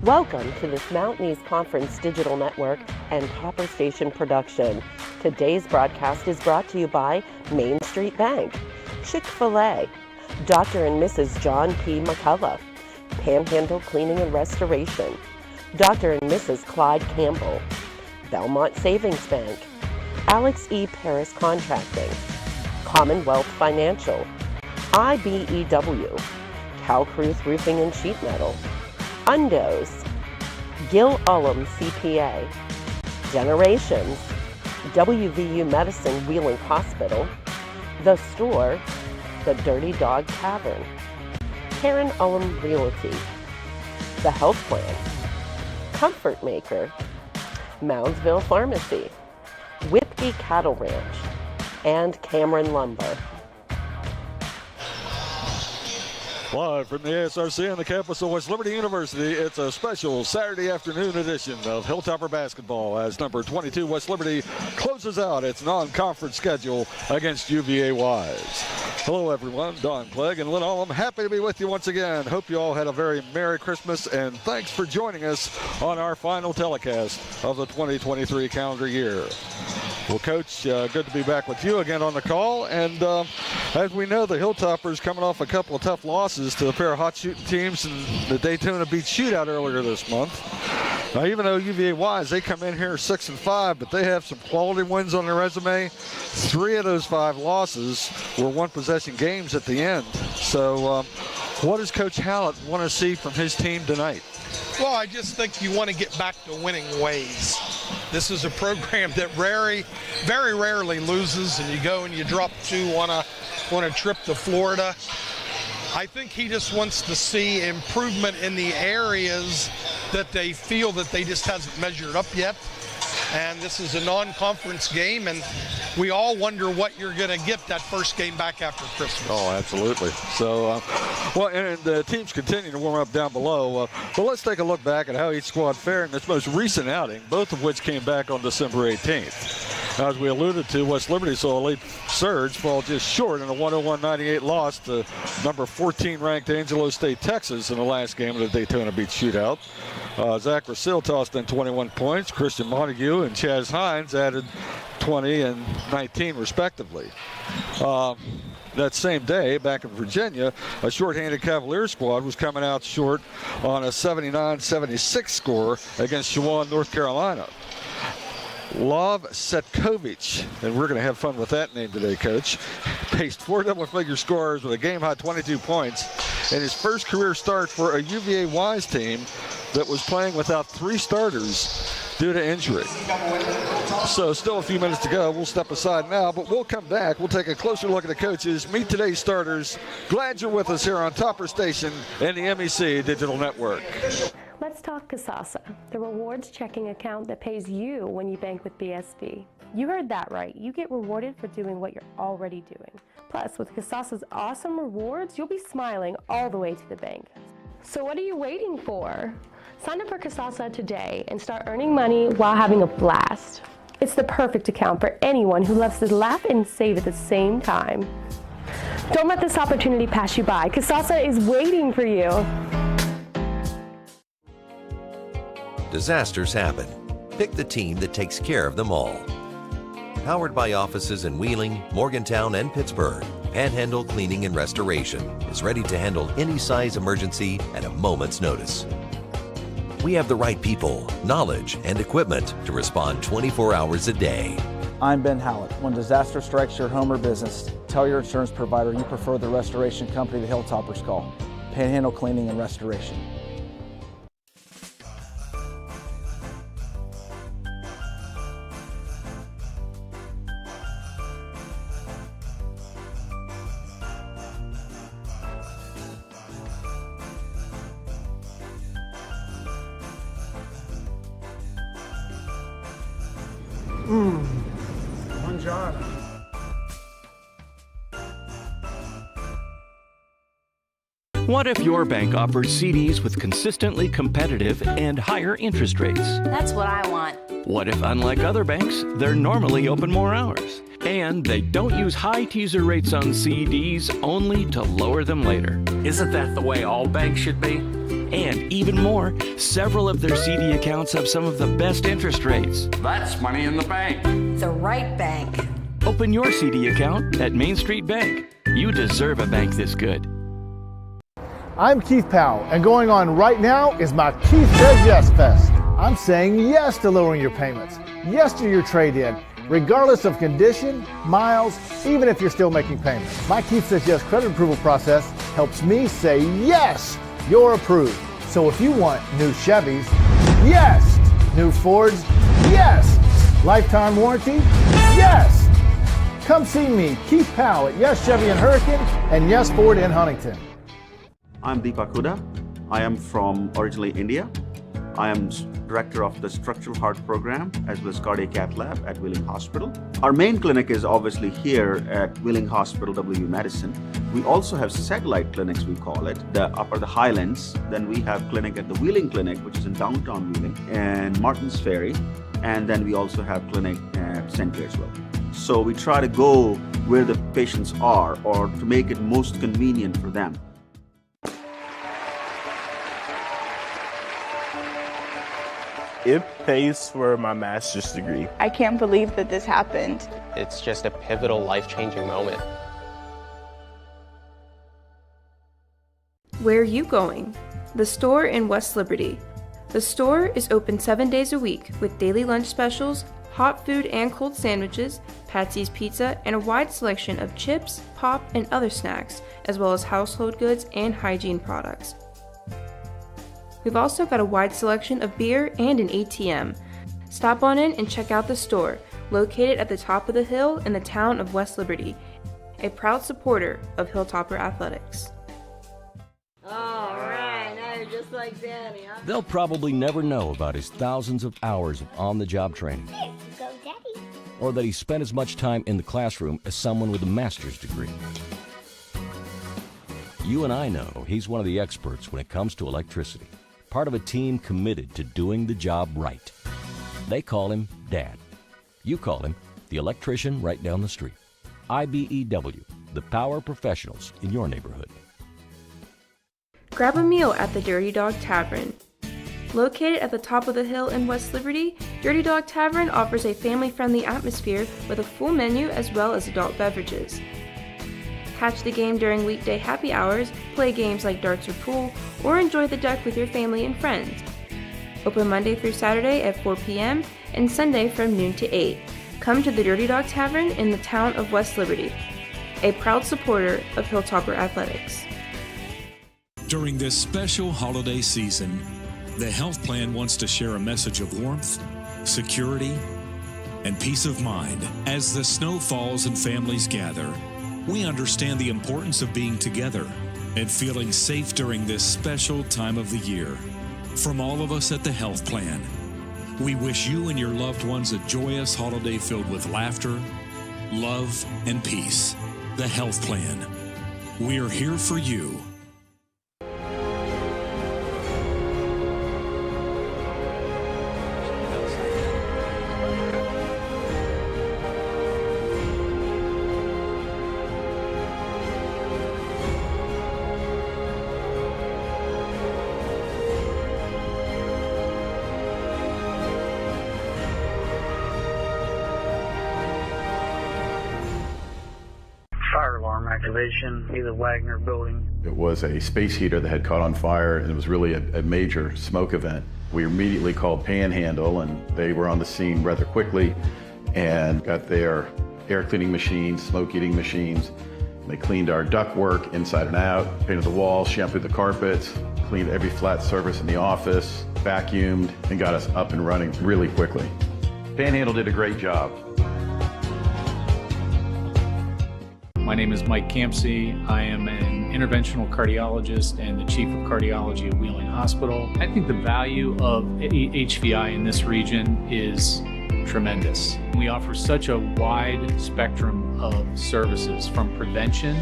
Welcome to this Mountain East Conference Digital Network and Copper Station production. Today's broadcast is brought to you by Main Street Bank, Chick-fil-A, Dr. and Mrs. John P. McCullough, Panhandle Cleaning and Restoration, Dr. and Mrs. Clyde Campbell, Belmont Savings Bank, Alex E. Paris Contracting, Commonwealth Financial, IBEW, Calcruth Roofing and Sheet Metal, Undos, Gil Ullum CPA, Generations, WVU Medicine Wheeling Hospital, The Store, The Dirty Dog Tavern, Karen Ullum Realty, The Health Plan, Comfort Maker, Moundsville Pharmacy, Whipkey Cattle Ranch, and Cameron Lumber. Live from the ASRC on the campus of West Liberty University, it's a special Saturday afternoon edition of Hilltopper Basketball as number 22 West Liberty closes out its non-conference schedule against UVA Wise. Hello everyone, Don Clegg and Lynn Ullum, happy to be with you once again. Hope you all had a very Merry Christmas and thanks for joining us on our final telecast of the 2023 calendar year. Well, Coach, good to be back with you again on the call. And as we know, the Hilltoppers coming off a couple of tough losses to a pair of hot shooting teams in the Daytona Beach shootout earlier this month. Now, even though UVA Wise, they come in here 6-5, but they have some quality wins on their resume. 3 of those 5 losses were one-possession games at the end. So what does Coach Hallett want to see from his team tonight? Well, I just think you want to get back to winning ways. This is a program that very rarely loses, and you go and you drop 2 on a trip to Florida. I think he just wants to see improvement in the areas that they feel that they just hasn't measured up yet. And this is a non-conference game, and we all wonder what you're going to get that first game back after Christmas. Oh, absolutely. So, well, and the teams continue to warm up down below. But let's take a look back at how each squad fared in its most recent outing, both of which came back on December 18th. Now, as we alluded to, West Liberty saw a late surge fall just short in a 101-98 loss to number 14 ranked Angelo State, Texas in the last game of the Daytona Beach shootout. Zach Rasil tossed in 21 points. Christian Montague and Chaz Hines added 20 and 19 respectively. That same day, back in Virginia, a shorthanded Cavalier squad was coming out short on a 79-76 score against Shawan, North Carolina. Lov Setkovic, and we're going to have fun with that name today, Coach, paced 4 double-figure scores with a game-high 22 points in his first career start for a UVA Wise team that was playing without 3 starters due to injury. So still a few minutes to go. We'll step aside now, but we'll come back. We'll take a closer look at the coaches, meet today's starters. Glad you're with us here on Topper Station and the MEC Digital Network. Let's talk Kasasa, the rewards checking account that pays you when you bank with BSB. You heard that right. You get rewarded for doing what you're already doing. Plus, with Kasasa's awesome rewards, you'll be smiling all the way to the bank. So what are you waiting for? Sign up for Kasasa today and start earning money while having a blast. It's the perfect account for anyone who loves to laugh and save at the same time. Don't let this opportunity pass you by. Kasasa is waiting for you. Disasters happen. Pick the team that takes care of them all. Powered by offices in Wheeling, Morgantown, and Pittsburgh, Panhandle Cleaning and Restoration is ready to handle any size emergency at a moment's notice. We have the right people, knowledge, and equipment to respond 24 hours a day. I'm Ben Hallett. When disaster strikes your home or business, tell your insurance provider you prefer the restoration company the Hilltoppers call, Panhandle Cleaning and Restoration. Buongiorno. What if your bank offers CDs with consistently competitive and higher interest rates? That's what I want. What if, unlike other banks, they're normally open more hours? And they don't use high teaser rates on CDs only to lower them later. Isn't that the way all banks should be? And even more, several of their CD accounts have some of the best interest rates. That's money in the bank. The right bank. Open your CD account at Main Street Bank. You deserve a bank this good. I'm Keith Powell, and going on right now is my Keith Says Yes Fest. I'm saying yes to lowering your payments, yes to your trade-in, regardless of condition, miles, even if you're still making payments. My Keith Says Yes credit approval process helps me say yes, you're approved. So if you want new Chevys, yes. New Fords, yes. Lifetime warranty, yes. Come see me, Keith Powell at Yes Chevy in Hurricane and Yes Ford in Huntington. I'm Deepak Huda. I am from originally India. I am director of the Structural Heart Program as well as Cardiac Cath Lab at Wheeling Hospital. Our main clinic is obviously here at Wheeling Hospital, W Medicine. We also have satellite clinics, we call it, the Upper the Highlands. Then we have clinic at the Wheeling Clinic, which is in downtown Wheeling, and Martins Ferry. And then we also have clinic at St. Clairsville. So we try to go where the patients are or to make it most convenient for them. It pays for my master's degree. I can't believe that this happened. It's just a pivotal, life-changing moment. Where are you going? The store in West Liberty. The store is open 7 days a week with daily lunch specials, hot food and cold sandwiches, Patsy's Pizza, and a wide selection of chips, pop, and other snacks, as well as household goods and hygiene products. We've also got a wide selection of beer and an ATM. Stop on in and check out the store, located at the top of the hill in the town of West Liberty, a proud supporter of Hilltopper Athletics. All right, now you're just like Danny, huh? They'll probably never know about his thousands of hours of on-the-job training, Go, Daddy. or that he spent as much time in the classroom as someone with a master's degree. You and I know he's one of the experts when it comes to electricity, part of a team committed to doing the job right. They call him Dad. You call him the electrician right down the street. IBEW, the power professionals in your neighborhood. Grab a meal at the Dirty Dog Tavern. Located at the top of the hill in West Liberty, Dirty Dog Tavern offers a family-friendly atmosphere with a full menu as well as adult beverages. Catch the game during weekday happy hours, play games like darts or pool, or enjoy the deck with your family and friends. Open Monday through Saturday at 4 p.m. and Sunday from noon to 8. Come to the Dirty Dog Tavern in the town of West Liberty, a proud supporter of Hilltopper Athletics. During this special holiday season, the health plan wants to share a message of warmth, security, and peace of mind. As the snow falls and families gather, we understand the importance of being together and feeling safe during this special time of the year. From all of us at the Health Plan, we wish you and your loved ones a joyous holiday filled with laughter, love, and peace. The Health Plan. We are here for you. Fire alarm activation, either Wagner building. It was a space heater that had caught on fire, and it was really a major smoke event. We immediately called Panhandle, and they were on the scene rather quickly and got their air cleaning machines, smoke eating machines. They cleaned our ductwork inside and out, painted the walls, shampooed the carpets, cleaned every flat surface in the office, vacuumed, and got us up and running really quickly. Panhandle did a great job. My name is Mike Campsey. I am an interventional cardiologist and the chief of cardiology at Wheeling Hospital. I think the value of HVI in this region is tremendous. We offer such a wide spectrum of services, from prevention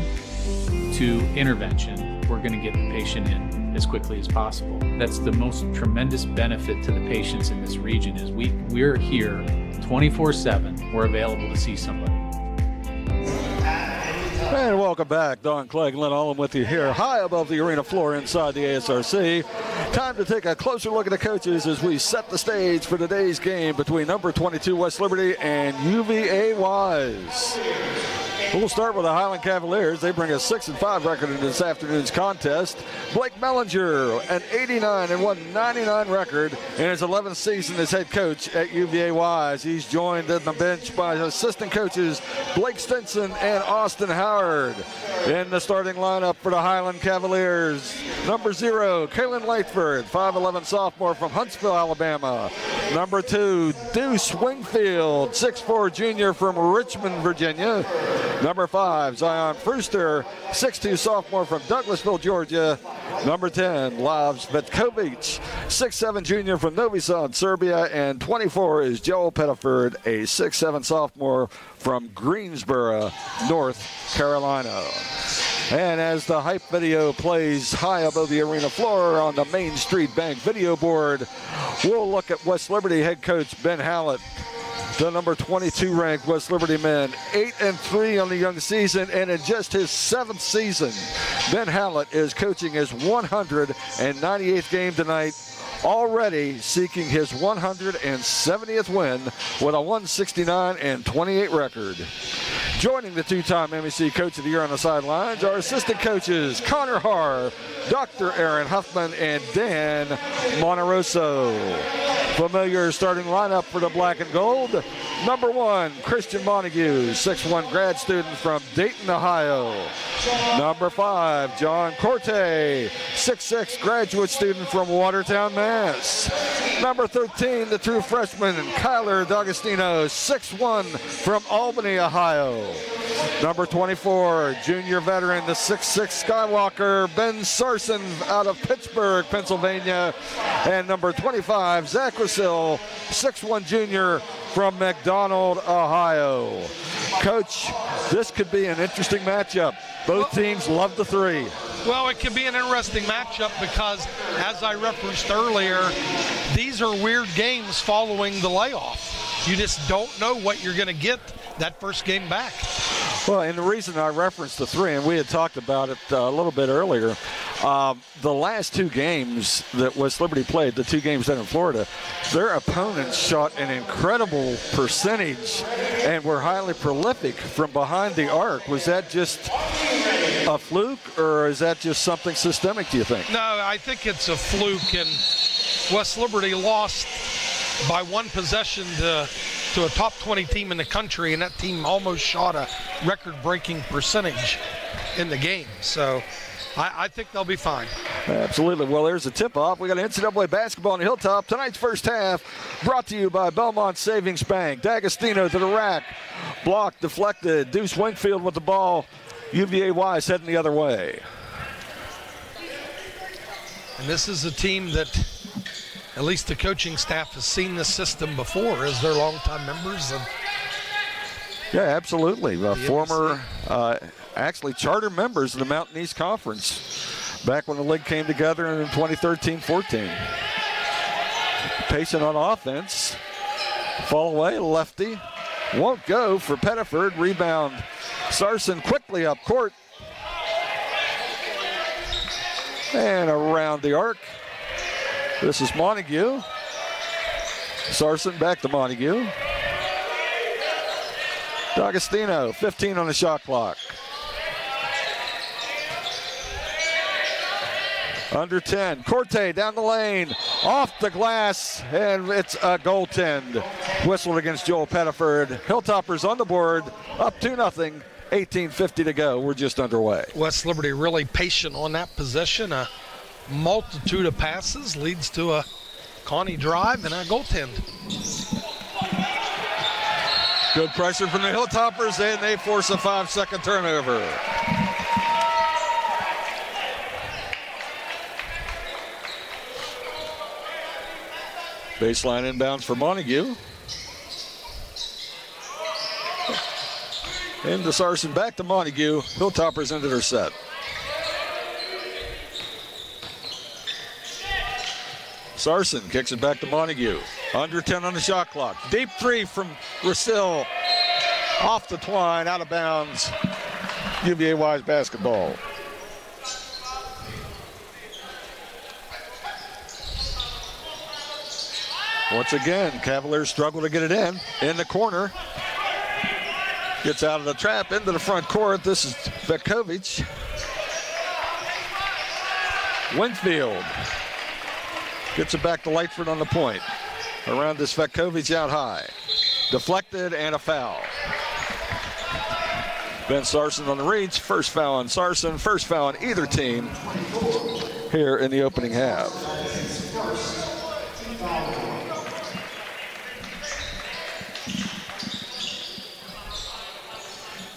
to intervention. We're going to get the patient in as quickly as possible. That's the most tremendous benefit to the patients in this region is we're here 24/7. We're available to see somebody. And welcome back. Don Clegg, Lynn Olin with you here high above the arena floor inside the ASRC. Time to take a closer look at the coaches as we set the stage for today's game between number 22 West Liberty and UVA Wise. We'll start with the Highland Cavaliers. They bring a 6-5 record in this afternoon's contest. Blake Mellinger, an 89-199 record in his 11th season as head coach at UVA Wise. He's joined on the bench by assistant coaches Blake Stinson and Austin Howard. In the starting lineup for the Highland Cavaliers, number 0, Kaylin Lightford, 5'11 sophomore from Huntsville, Alabama. Number 2, Deuce Wingfield, 6'4 junior from Richmond, Virginia. Number 5, Zion Brewster, 6'2 sophomore from Douglasville, Georgia. Number 10, Lavs Vetkovic, 6'7 junior from Novi Sad, Serbia. And 24 is Joel Pettiford, a 6'7 sophomore from Greensboro, North Carolina. And as the hype video plays high above the arena floor on the Main Street Bank video board, we'll look at West Liberty head coach Ben Hallett. The number 22 ranked West Liberty men, 8-3 on the young season, and in just his 7th season, Ben Hallett is coaching his 198th game tonight, already seeking his 170th win with a 169-28 record. Joining the two-time MEC Coach of the Year on the sidelines are assistant coaches Connor Haar, Dr. Aaron Huffman, and Dan Monteroso. Familiar starting lineup for the black and gold. Number 1, Christian Montague, 6'1 grad student from Dayton, Ohio. Number 5, John Corte, 6'6 graduate student from Watertown, Mass. Number 13, the true freshman, Kyler D'Agostino, 6'1 from Albany, Ohio. Number 24, junior veteran, the 6'6 Skywalker, Ben Sarson out of Pittsburgh, Pennsylvania. And number 25, Zach Russell, 6'1 junior from McDonald, Ohio. Coach, this could be an interesting matchup. Both teams love the three. Well, it could be an interesting matchup because, as I referenced earlier, these are weird games following the layoff. You just don't know what you're going to get that first game back. Well, and the reason I referenced the three, and we had talked about it a little bit earlier, the last 2 games that West Liberty played, the 2 games down in Florida, their opponents shot an incredible percentage and were highly prolific from behind the arc. Was that just a fluke, or is that just something systemic, do you think? No, I think it's a fluke, and West Liberty lost by 1 possession to a top 20 team in the country, and that team almost shot a record-breaking percentage in the game. So I think they'll be fine. Absolutely. Well, there's a tip-off. We got NCAA basketball on the Hilltop. Tonight's first half brought to you by Belmont Savings Bank. D'Agostino to the rack. Block deflected. Deuce Wingfield with the ball. UVA Wise heading the other way. And this is a team that at least the coaching staff has seen this system before as their longtime members. Yeah, absolutely. Former, actually charter members of the Mountain East Conference back when the league came together in 2013-14. Payson on offense. Fall away, lefty. Won't go for Pettiford. Rebound. Sarson quickly up court. And around the arc. This is Montague. Sarson back to Montague. D'Agostino, 15 on the shot clock. Under 10. Corte down the lane. Off the glass. And it's a goaltend. Whistled against Joel Pettiford. Hilltoppers on the board. Up 2-0. 18:50 to go. We're just underway. West Liberty really patient on that possession. A multitude of passes leads to a Connie drive and a goaltend. Good pressure from the Hilltoppers, and they force a 5-second turnover. Baseline inbounds for Montague. Into Sarson, back to Montague. Hilltoppers ended their set. Sarson kicks it back to Montague. Under 10 on the shot clock. Deep 3 from Russell. Off the twine, out of bounds. UVA-Wise basketball. Once again, Cavaliers struggle to get it in the corner. Gets out of the trap into the front court. This is Vetkovic. Winfield gets it back to Lightford on the point. Around this Vetkovic out high. Deflected and a foul. Ben Sarson on the reach. First foul on Sarson. First foul on either team here in the opening half.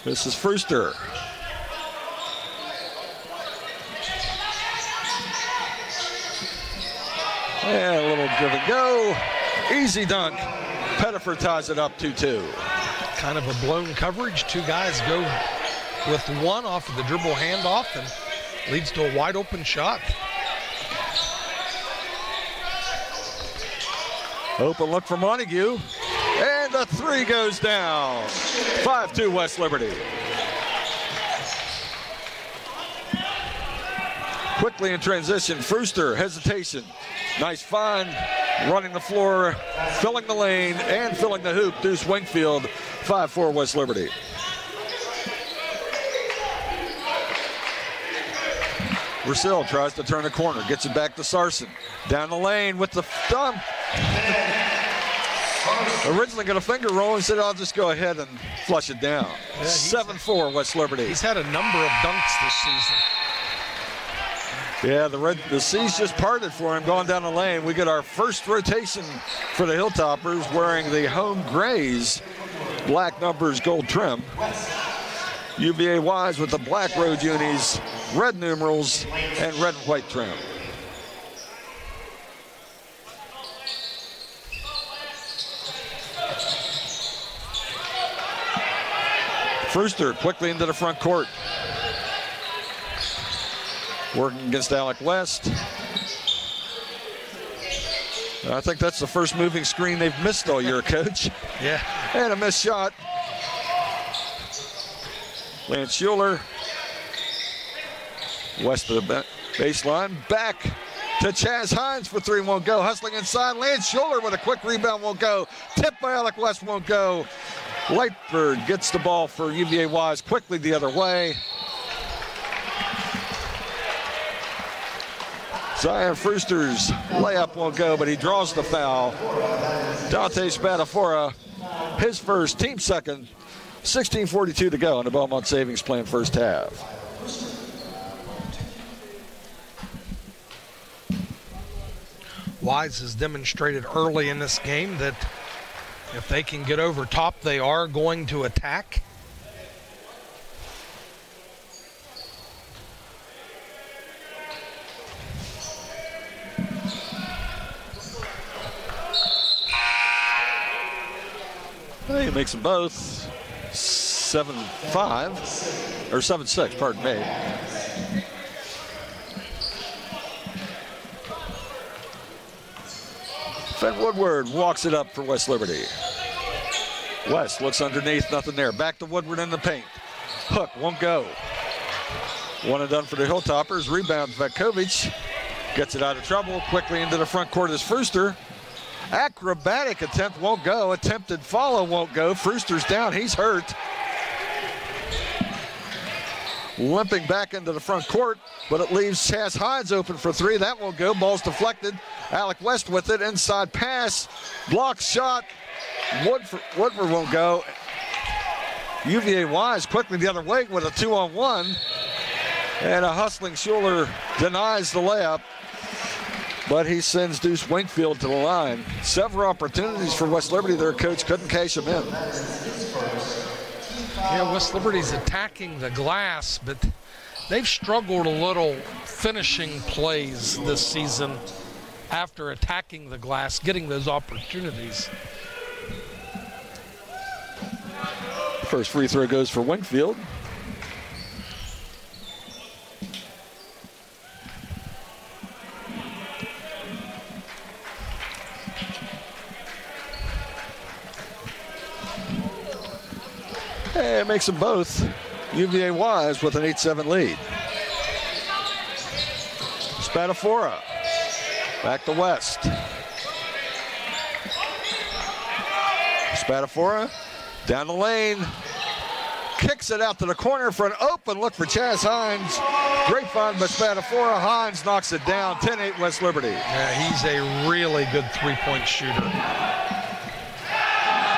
This is Frooster. And a little give and go. Easy dunk. Pettifer ties it up 2-2. Kind of a blown coverage. Two guys go with one off of the dribble handoff and leads to a wide open shot. Open look for Montague. And the three goes down. 5-2 West Liberty. Quickly in transition, Frooster, hesitation. Nice find, running the floor, filling the lane, and filling the hoop. Deuce Wingfield, 5-4 West Liberty. Brazil tries to turn the corner, gets it back to Sarson. Down the lane with the thumb. Originally got a finger roll and said, I'll just go ahead and flush it down. Yeah, 7-4 West Liberty. He's had a number of dunks this season. Yeah, the C's just parted for him going down the lane. We get our first rotation for the Hilltoppers wearing the home grays, black numbers, gold trim. UVA-Wise with the black road unis, red numerals, and red and white trim. Frooster quickly into the front court. Working against Alec West. I think that's the first moving screen they've missed all year, Coach. Yeah. And a missed shot. Lance Schuler. West of the baseline. Back to Chaz Hines for three, won't go. Hustling inside. Lance Schuler with a quick rebound, won't go. Tipped by Alec West, won't go. Lightford gets the ball for UVA-Wise quickly the other way. Zion Frooster's layup won't go, but he draws the foul. Dante Spadafora, his first, team second. 16:42 to go in the Belmont Savings Plan first half. Wise has demonstrated early in this game that if they can get over top, they are going to attack. He makes them both 7-5, or 7-6, pardon me. Fenn Woodward walks it up for West Liberty. West looks underneath, nothing there. Back to Woodward in the paint. Hook won't go. One and done for the Hilltoppers. Rebound Vetkovic. Gets it out of trouble. Quickly into the front court is Frooster. Acrobatic attempt won't go. Attempted follow won't go. Frooster's down. He's hurt. Limping back into the front court, but it leaves Chaz Hines open for three. That won't go. Ball's deflected. Alec West with it. Inside pass. Blocked shot. Woodward won't go. UVA-Wise quickly the other way with a 2-on-1. And a hustling Schuler denies the layup. But he sends Deuce Wingfield to the line. Several opportunities for West Liberty. Their coach couldn't cash them in. Yeah, West Liberty's attacking the glass, but they've struggled a little finishing plays this season after attacking the glass, getting those opportunities. First free throw goes for Wingfield. It makes them both. UVA Wise with an 8-7 lead. Spadafora back to West. Spadafora down the lane. Kicks it out to the corner for an open look for Chaz Hines. Great find by Spadafora. Hines knocks it down. 10-8 West Liberty. Yeah, he's a really good three-point shooter.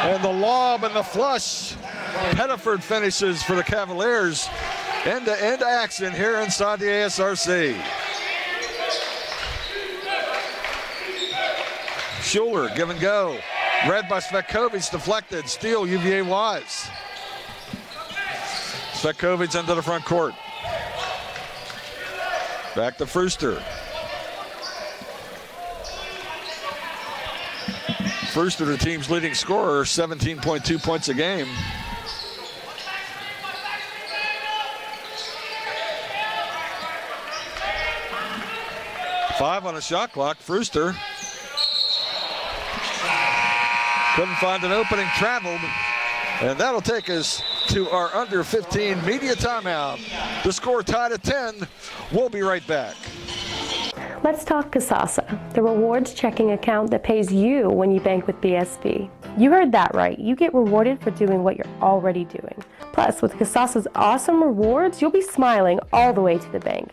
And the lob and the flush. Pettiford finishes for the Cavaliers. End-to-end action here inside the ASRC. Schuler, give and go. Read by Svetkovic, deflected. Steal, UVA Wise. Svetkovic into the front court. Back to Frooster. Frooster, the team's leading scorer, 17.2 points a game. Five on the shot clock. Frooster couldn't find an opening, traveled, and that'll take us to our under 15 media timeout. The score tied at 10. We'll be right back. Let's talk Kasasa, the rewards checking account that pays you when you bank with BSB. You heard that right. You get rewarded for doing what you're already doing. Plus, with Kasasa's awesome rewards, you'll be smiling all the way to the bank.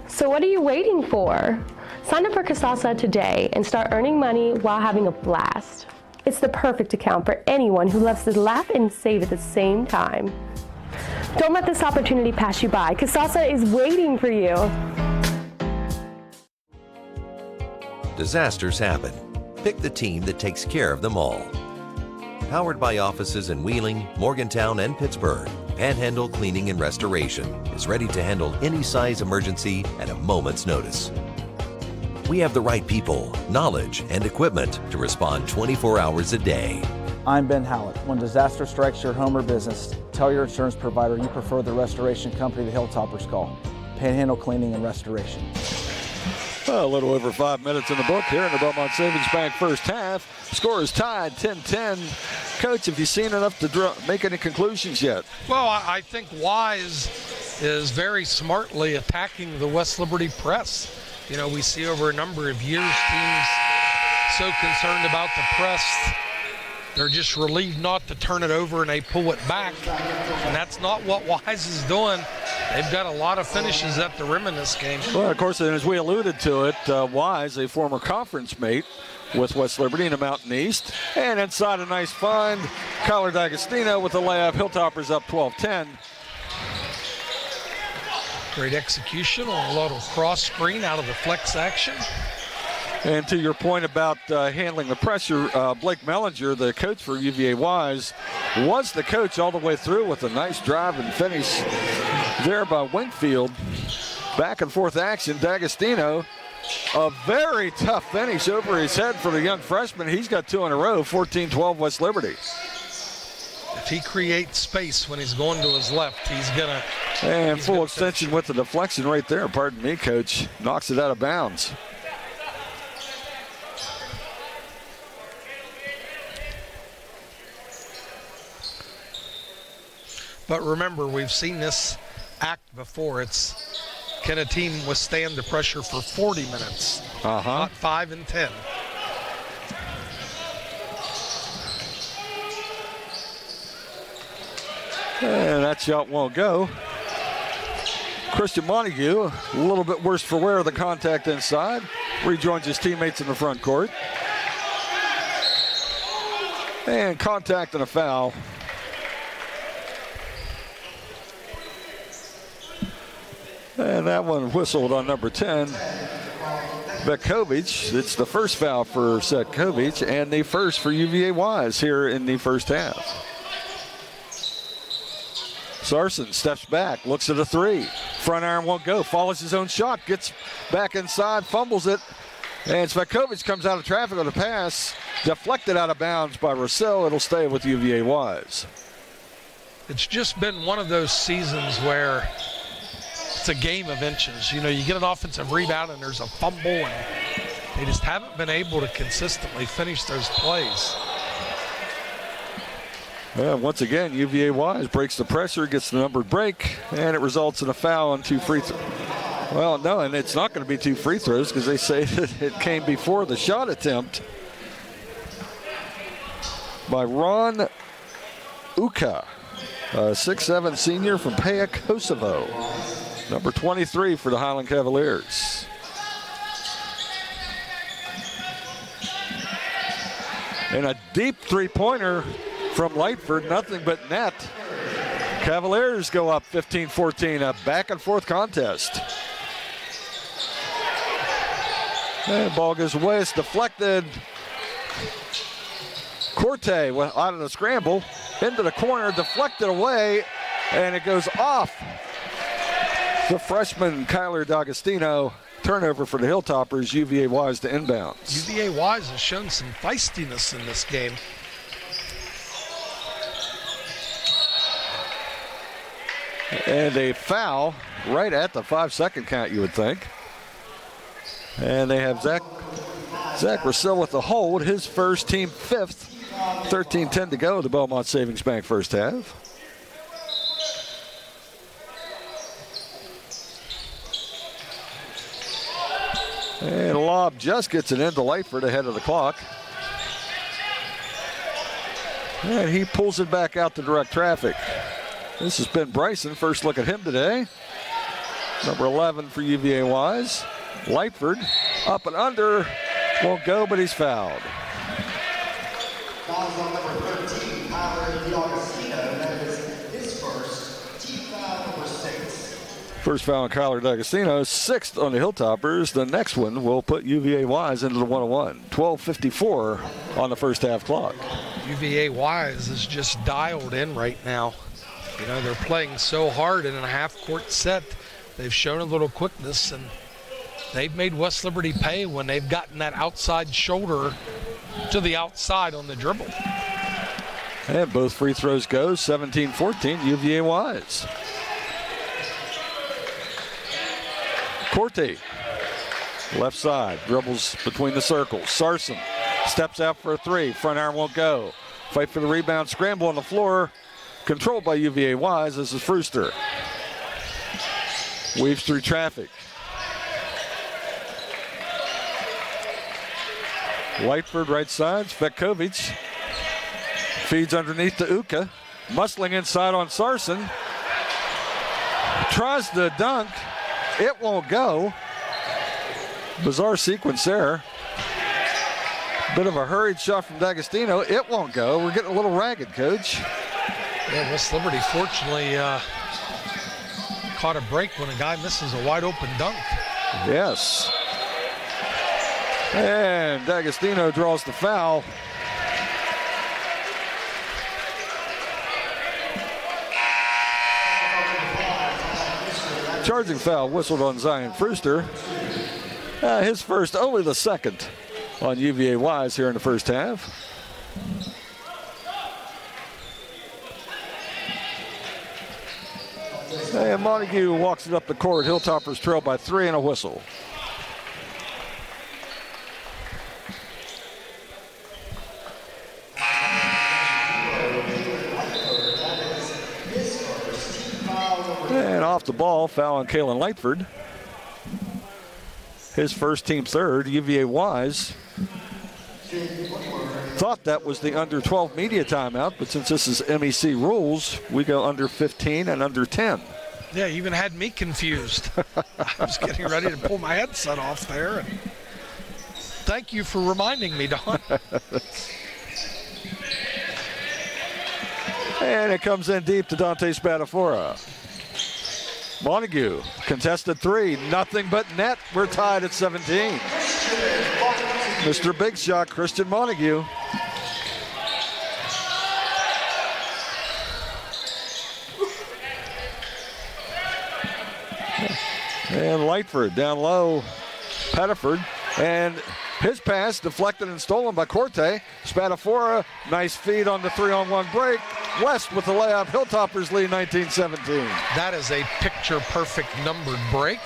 So what are you waiting for? Sign up for Kasasa today and start earning money while having a blast. It's the perfect account for anyone who loves to laugh and save at the same time. Don't let this opportunity pass you by. Kasasa is waiting for you. Disasters happen. Pick the team that takes care of them all. Powered by offices in Wheeling, Morgantown, and Pittsburgh, Panhandle Cleaning and Restoration is ready to handle any size emergency at a moment's notice. We have the right people, knowledge, and equipment to respond 24 hours a day. I'm Ben Hallett. When disaster strikes your home or business, tell your insurance provider you prefer the restoration company the Hilltoppers call, Panhandle Cleaning and Restoration. A little over 5 minutes in the book here in the Belmont Savings Bank first half. Score is tied 10-10. Coach, have you seen enough to make any conclusions yet? Well, I think Wise is very smartly attacking the West Liberty press. You know, we see over a number of years teams so concerned about the press, they're just relieved not to turn it over and they pull it back. And that's not what Wise is doing. They've got a lot of finishes at the rim in this game. Well, of course, as we alluded to it, Wise, a former conference mate with West Liberty in the Mountain East. And inside a nice find, Kyler D'Agostino with the layup. Hilltoppers up 12-10. Great execution on a little cross screen out of the flex action. And to your point about handling the pressure, Blake Mellinger, the coach for UVA Wise, was the coach all the way through with a nice drive and finish there by Wingfield. Back and forth action. D'Agostino, a very tough finish over his head for the young freshman. He's got two in a row, 14-12 West Liberty. If he creates space when he's going to his left, he's gonna. And full extension with the deflection right there. Pardon me, coach. Knocks it out of bounds. But remember, we've seen this act before. It's, can a team withstand the pressure for 40 minutes? Not 5 and 10. And that shot won't go. Christian Montague, a little bit worse for wear of the contact inside. Rejoins his teammates in the front court. And contact and a foul. And that one whistled on number 10, Vetkovic. It's the first foul for Setkovic and the first for UVA Wise here in the first half. Sarson steps back, looks at a three. Front iron won't go, follows his own shot, gets back inside, fumbles it. And Svetkovic comes out of traffic on the pass, deflected out of bounds by Russell. It'll stay with UVA Wise. It's just been one of those seasons where it's a game of inches. You know, you get an offensive rebound and there's a fumble, and they just haven't been able to consistently finish those plays. Once again, UVA Wise breaks the pressure, gets the numbered break, and it results in a foul on 2 free throws. Well, no, and it's not going to be 2 free throws because they say that it came before the shot attempt by Ron Uka, a 6'7" senior from Pea, Kosovo. Number 23 for the Highland Cavaliers. And a deep three-pointer from Lightford, nothing but net. Cavaliers go up 15-14, a back-and-forth contest. And ball goes away, it's deflected. Corte out of the scramble, into the corner, deflected away, and it goes off the freshman Kyler D'Agostino. Turnover for the Hilltoppers, UVA Wise to inbounds. UVA Wise has shown some feistiness in this game. And a foul right at the 5-second count, you would think. And they have Zach Russell with the hold, his first, team 5th. 13-10 to go, the Belmont Savings Bank first half. And Lob just gets it into Lightford ahead of the clock. And he pulls it back out to direct traffic. This has been Bryson. First look at him today. Number 11 for UVA Wise. Lightford up and under. Won't go, but he's fouled. Foul on number 13, Kyler D'Agostino. That is his first, team foul number 6. First foul on Kyler D'Agostino, 6th on the Hilltoppers. The next one will put UVA Wise into the 101. 12:54 on the first half clock. UVA Wise is just dialed in right now. You know, they're playing so hard in a half-court set. They've shown a little quickness, and they've made West Liberty pay when they've gotten that outside shoulder to the outside on the dribble. And both free throws go, 17-14, UVA Wise. Corte, left side, dribbles between the circles. Sarson steps out for a three, front iron won't go. Fight for the rebound, scramble on the floor, controlled by UVA Wise. This is Frooster. Weaves through traffic. Lightford right side, Spekkovic feeds underneath to Uka. Musling inside on Sarson. Tries to dunk. It won't go. Bizarre sequence there. Bit of a hurried shot from D'Agostino. It won't go. We're getting a little ragged, Coach. Yeah, West Liberty fortunately caught a break when a guy misses a wide open dunk. Yes. And D'Agostino draws the foul. Charging foul whistled on Zion Frooster. His first, only the second on UVA Wise here in the first half. And Montague walks it up the court. Hilltoppers trail by 3 and a whistle. And off the ball, foul on Kalen Lightford. His first, team third. UVA Wise thought that was the under 12 media timeout, but since this is MEC rules, we go under 15 and under 10. Yeah, even had me confused. I was getting ready to pull my headset off there. And thank you for reminding me, Don. And it comes in deep to Dante Spadafora. Montague, contested three, nothing but net. We're tied at 17. Mr. Big Shot, Christian Montague. And Lightford down low, Pettiford, and his pass deflected and stolen by Corte. Spadafora, nice feed on the 3-on-1 break. West with the layup. Hilltoppers lead 19-17. That is a picture-perfect numbered break.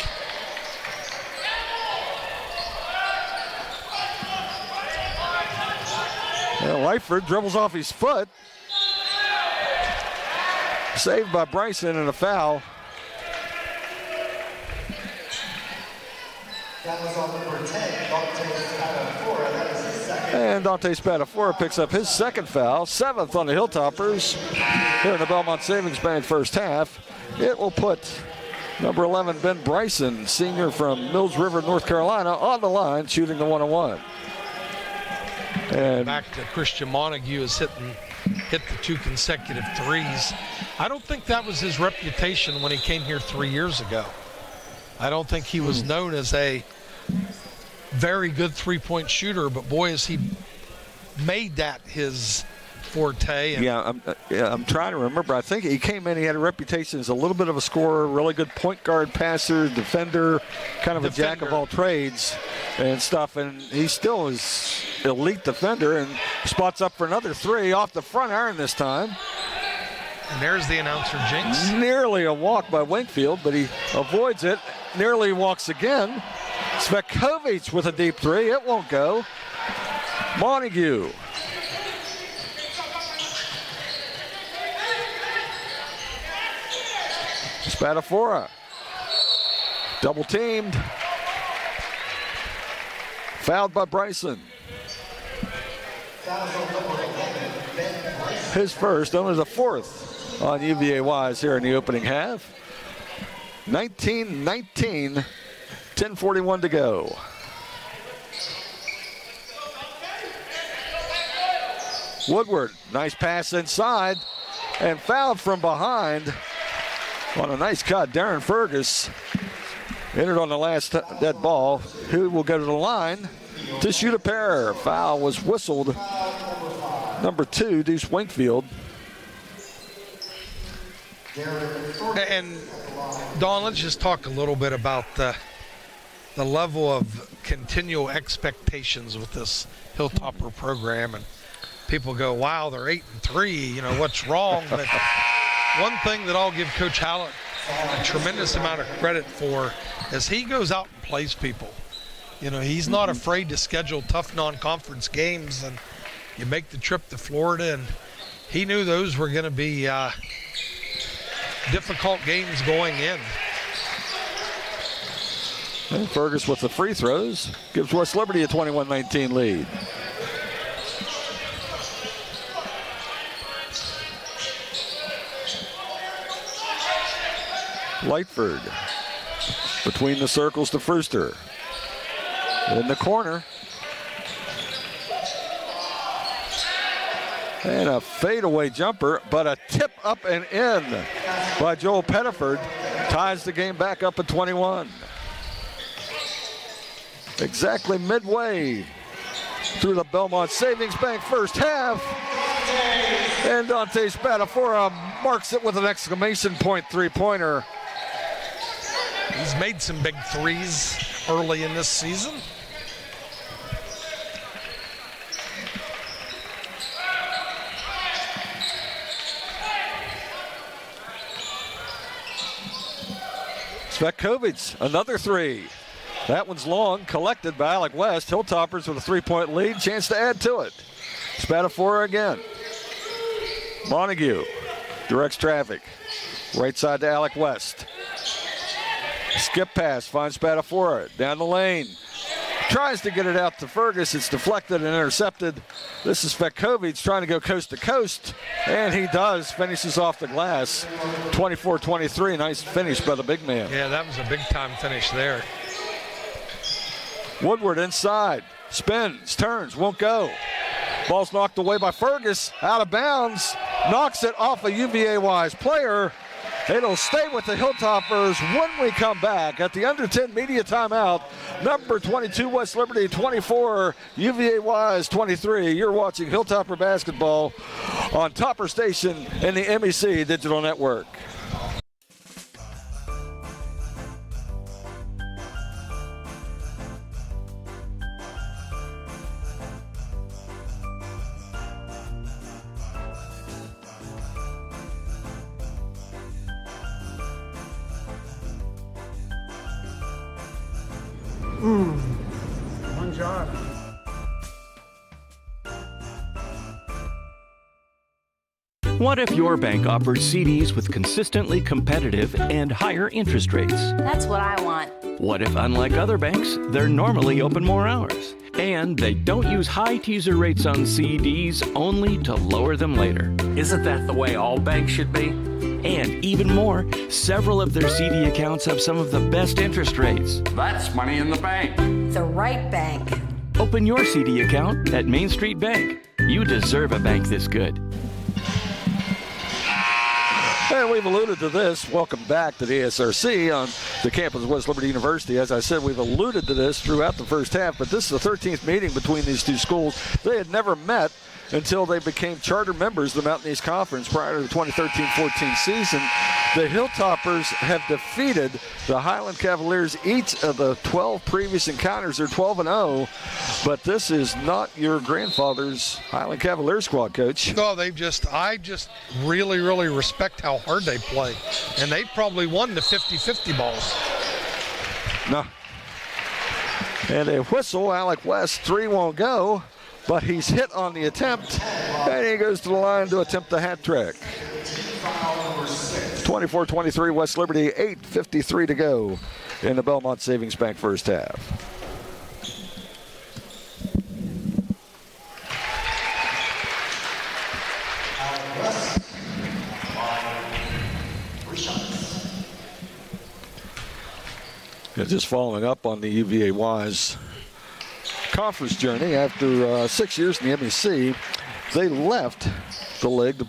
Well, Lightford dribbles off his foot. Saved by Bryson and a foul. That was on number 10, Dante Spadafora. That was his second. And Dante Spadafora picks up his second foul, 7th on the Hilltoppers here in the Belmont Savings Bank first half. It will put number 11, Ben Bryson, senior from Mills River, North Carolina, on the line, shooting the 1-on-1. And back to Christian Montague has hit the 2 consecutive threes. I don't think that was his reputation when he came here 3 years ago. I don't think he was known as a very good three-point shooter, but boy, has he made that his forte. I'm trying to remember. I think he came in, he had a reputation as a little bit of a scorer, really good point guard passer, defender, kind of a jack of all trades and stuff. And he still is elite defender and spots up for another 3 off the front iron this time. And there's the announcer jinx. Nearly a walk by Wakefield, but he avoids it. Nearly walks again. Svetkovic with a deep 3. It won't go. Montague. Spadafora. Double teamed. Fouled by Bryson. His first, only the 4th on UVA-Wise here in the opening half. 19-19, 10:41 to go. Woodward, nice pass inside, and fouled from behind on a nice cut. Darren Fergus entered on the last dead ball, who will go to the line to shoot a pair. Foul was whistled. Number 2, Deuce Wakefield. And Don, let's just talk a little bit about the level of continual expectations with this Hilltopper program. And people go, wow, they're 8-3, you know, what's wrong? But one thing that I'll give Coach Hallett a tremendous amount of credit for is he goes out and plays people. You know, he's not afraid to schedule tough non-conference games, and you make the trip to Florida, and he knew those were going to be difficult games going in. And Fergus with the free throws gives West Liberty a 21-19 lead. Lightford between the circles to Frooster. In the corner. And a fadeaway jumper, but a tip up and in by Joel Pettiford ties the game back up at 21. Exactly midway through the Belmont Savings Bank first half. And Dante Spadafora marks it with an exclamation point 3-pointer. He's made some big threes early in this season. Svetkovic, another 3. That one's long, collected by Alec West. Hilltoppers with a 3-point lead, chance to add to it. Spadafora again. Montague directs traffic. Right side to Alec West. Skip pass, finds Spadafora down the lane. Tries to get it out to Fergus. It's deflected and intercepted. This is Svetkovic trying to go coast to coast, and he does. Finishes off the glass. 24-23. Nice finish by the big man. Yeah, that was a big-time finish there. Woodward inside. Spins, turns, won't go. Ball's knocked away by Fergus. Out of bounds. Knocks it off a UVA-Wise player. It'll stay with the Hilltoppers when we come back at the under 10 media timeout. Number 22 West Liberty 24, UVA-Wise 23. You're watching Hilltopper basketball on Topper Station in the MEC Digital Network. One job. What if your bank offers CDs with consistently competitive and higher interest rates? That's what I want. What if, unlike other banks, they're normally open more hours? And they don't use high teaser rates on CDs only to lower them later. Isn't that the way all banks should be? And even more, several of their CD accounts have some of the best interest rates. That's money in the bank. The right bank. Open your CD account at Main Street Bank. You deserve a bank this good. And we've alluded to this. Welcome back to the ASRC on the campus of West Liberty University. As I said, we've alluded to this throughout the first half, but this is the 13th meeting between these two schools. They had never met until they became charter members of the Mountain East Conference prior to the 2013-14 season. The Hilltoppers have defeated the Highland Cavaliers each of the 12 previous encounters. They're 12-0, but this is not your grandfather's Highland Cavalier squad, Coach. No, I just really, really respect how hard they play. And they probably won the 50-50 balls. No. And a whistle, Alec West, 3 won't go. But he's hit on the attempt, and he goes to the line to attempt the hat trick. 24-23 West Liberty, 8:53 to go in the Belmont Savings Bank first half. Just following up on the UVA-Wise conference journey, after 6 years in the MEC, they left the league in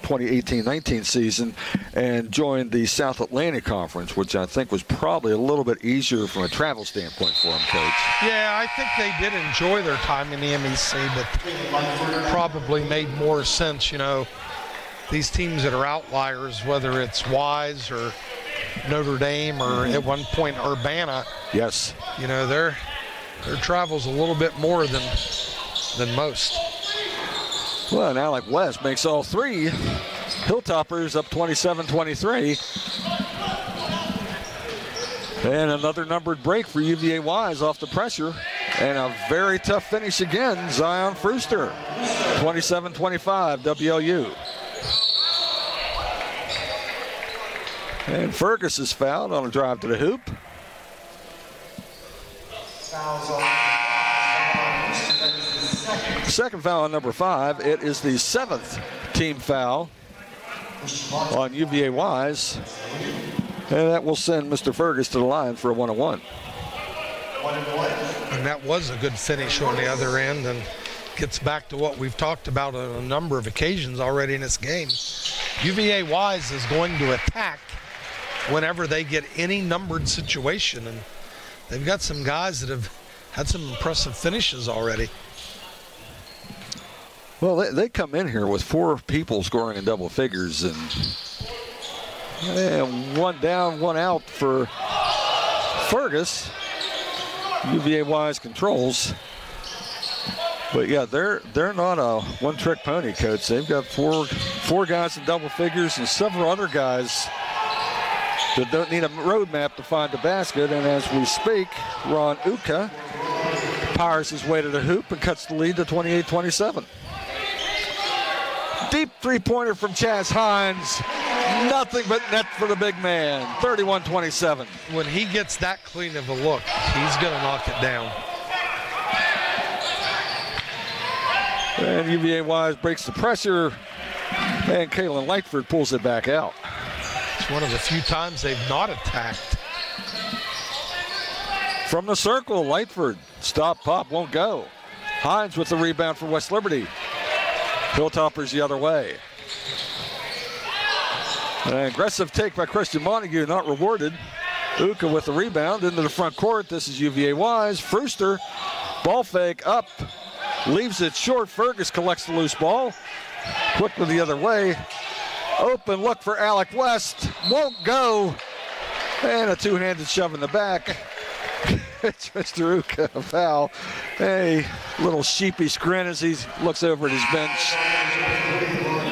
2018-19 season and joined the South Atlantic Conference, which I think was probably a little bit easier from a travel standpoint for them, Coach. Yeah, I think they did enjoy their time in the MEC, but probably made more sense, these teams that are outliers, whether it's Wise or Notre Dame or at one point Urbana. Yes. Their travel's a little bit more than most. Well, and Alec West makes all three. Hilltoppers up 27-23. And another numbered break for UVA-Wise off the pressure. And a very tough finish again, Zion Frooster. 27-25, WLU. And Fergus is fouled on a drive to the hoop. Second foul on number 5. It is the 7th team foul on UVA-Wise. And that will send Mr. Fergus to the line for a 1-on-1. And that was a good finish on the other end, and gets back to what we've talked about on a number of occasions already in this game. UVA-Wise is going to attack whenever they get any numbered situation, and they've got some guys that have had some impressive finishes already. Well, they come in here with 4 people scoring in double figures, and one down, one out for Fergus. UVA-Wise controls. But yeah, they're not a one-trick pony, Coach. They've got four guys in double figures and several other guys that don't need a roadmap to find the basket. And as we speak, Ron Uka powers his way to the hoop and cuts the lead to 28-27. Deep three-pointer from Chaz Hines. Nothing but net for the big man. 31-27. When he gets that clean of a look, he's going to knock it down. And UVA-Wise breaks the pressure, and Kalen Lightford pulls it back out. It's one of the few times they've not attacked. From the circle, Lightford. Stop, pop, won't go. Hines with the rebound for West Liberty. Hilltoppers the other way. An aggressive take by Christian Montague, not rewarded. Uka with the rebound into the front court. This is UVA-Wise. Frooster, ball fake up. Leaves it short. Fergus collects the loose ball. Quickly the other way. Open look for Alec West. Won't go. And a two-handed shove in the back. It's Mr. Uka, a foul. A little sheepish grin as he looks over at his bench.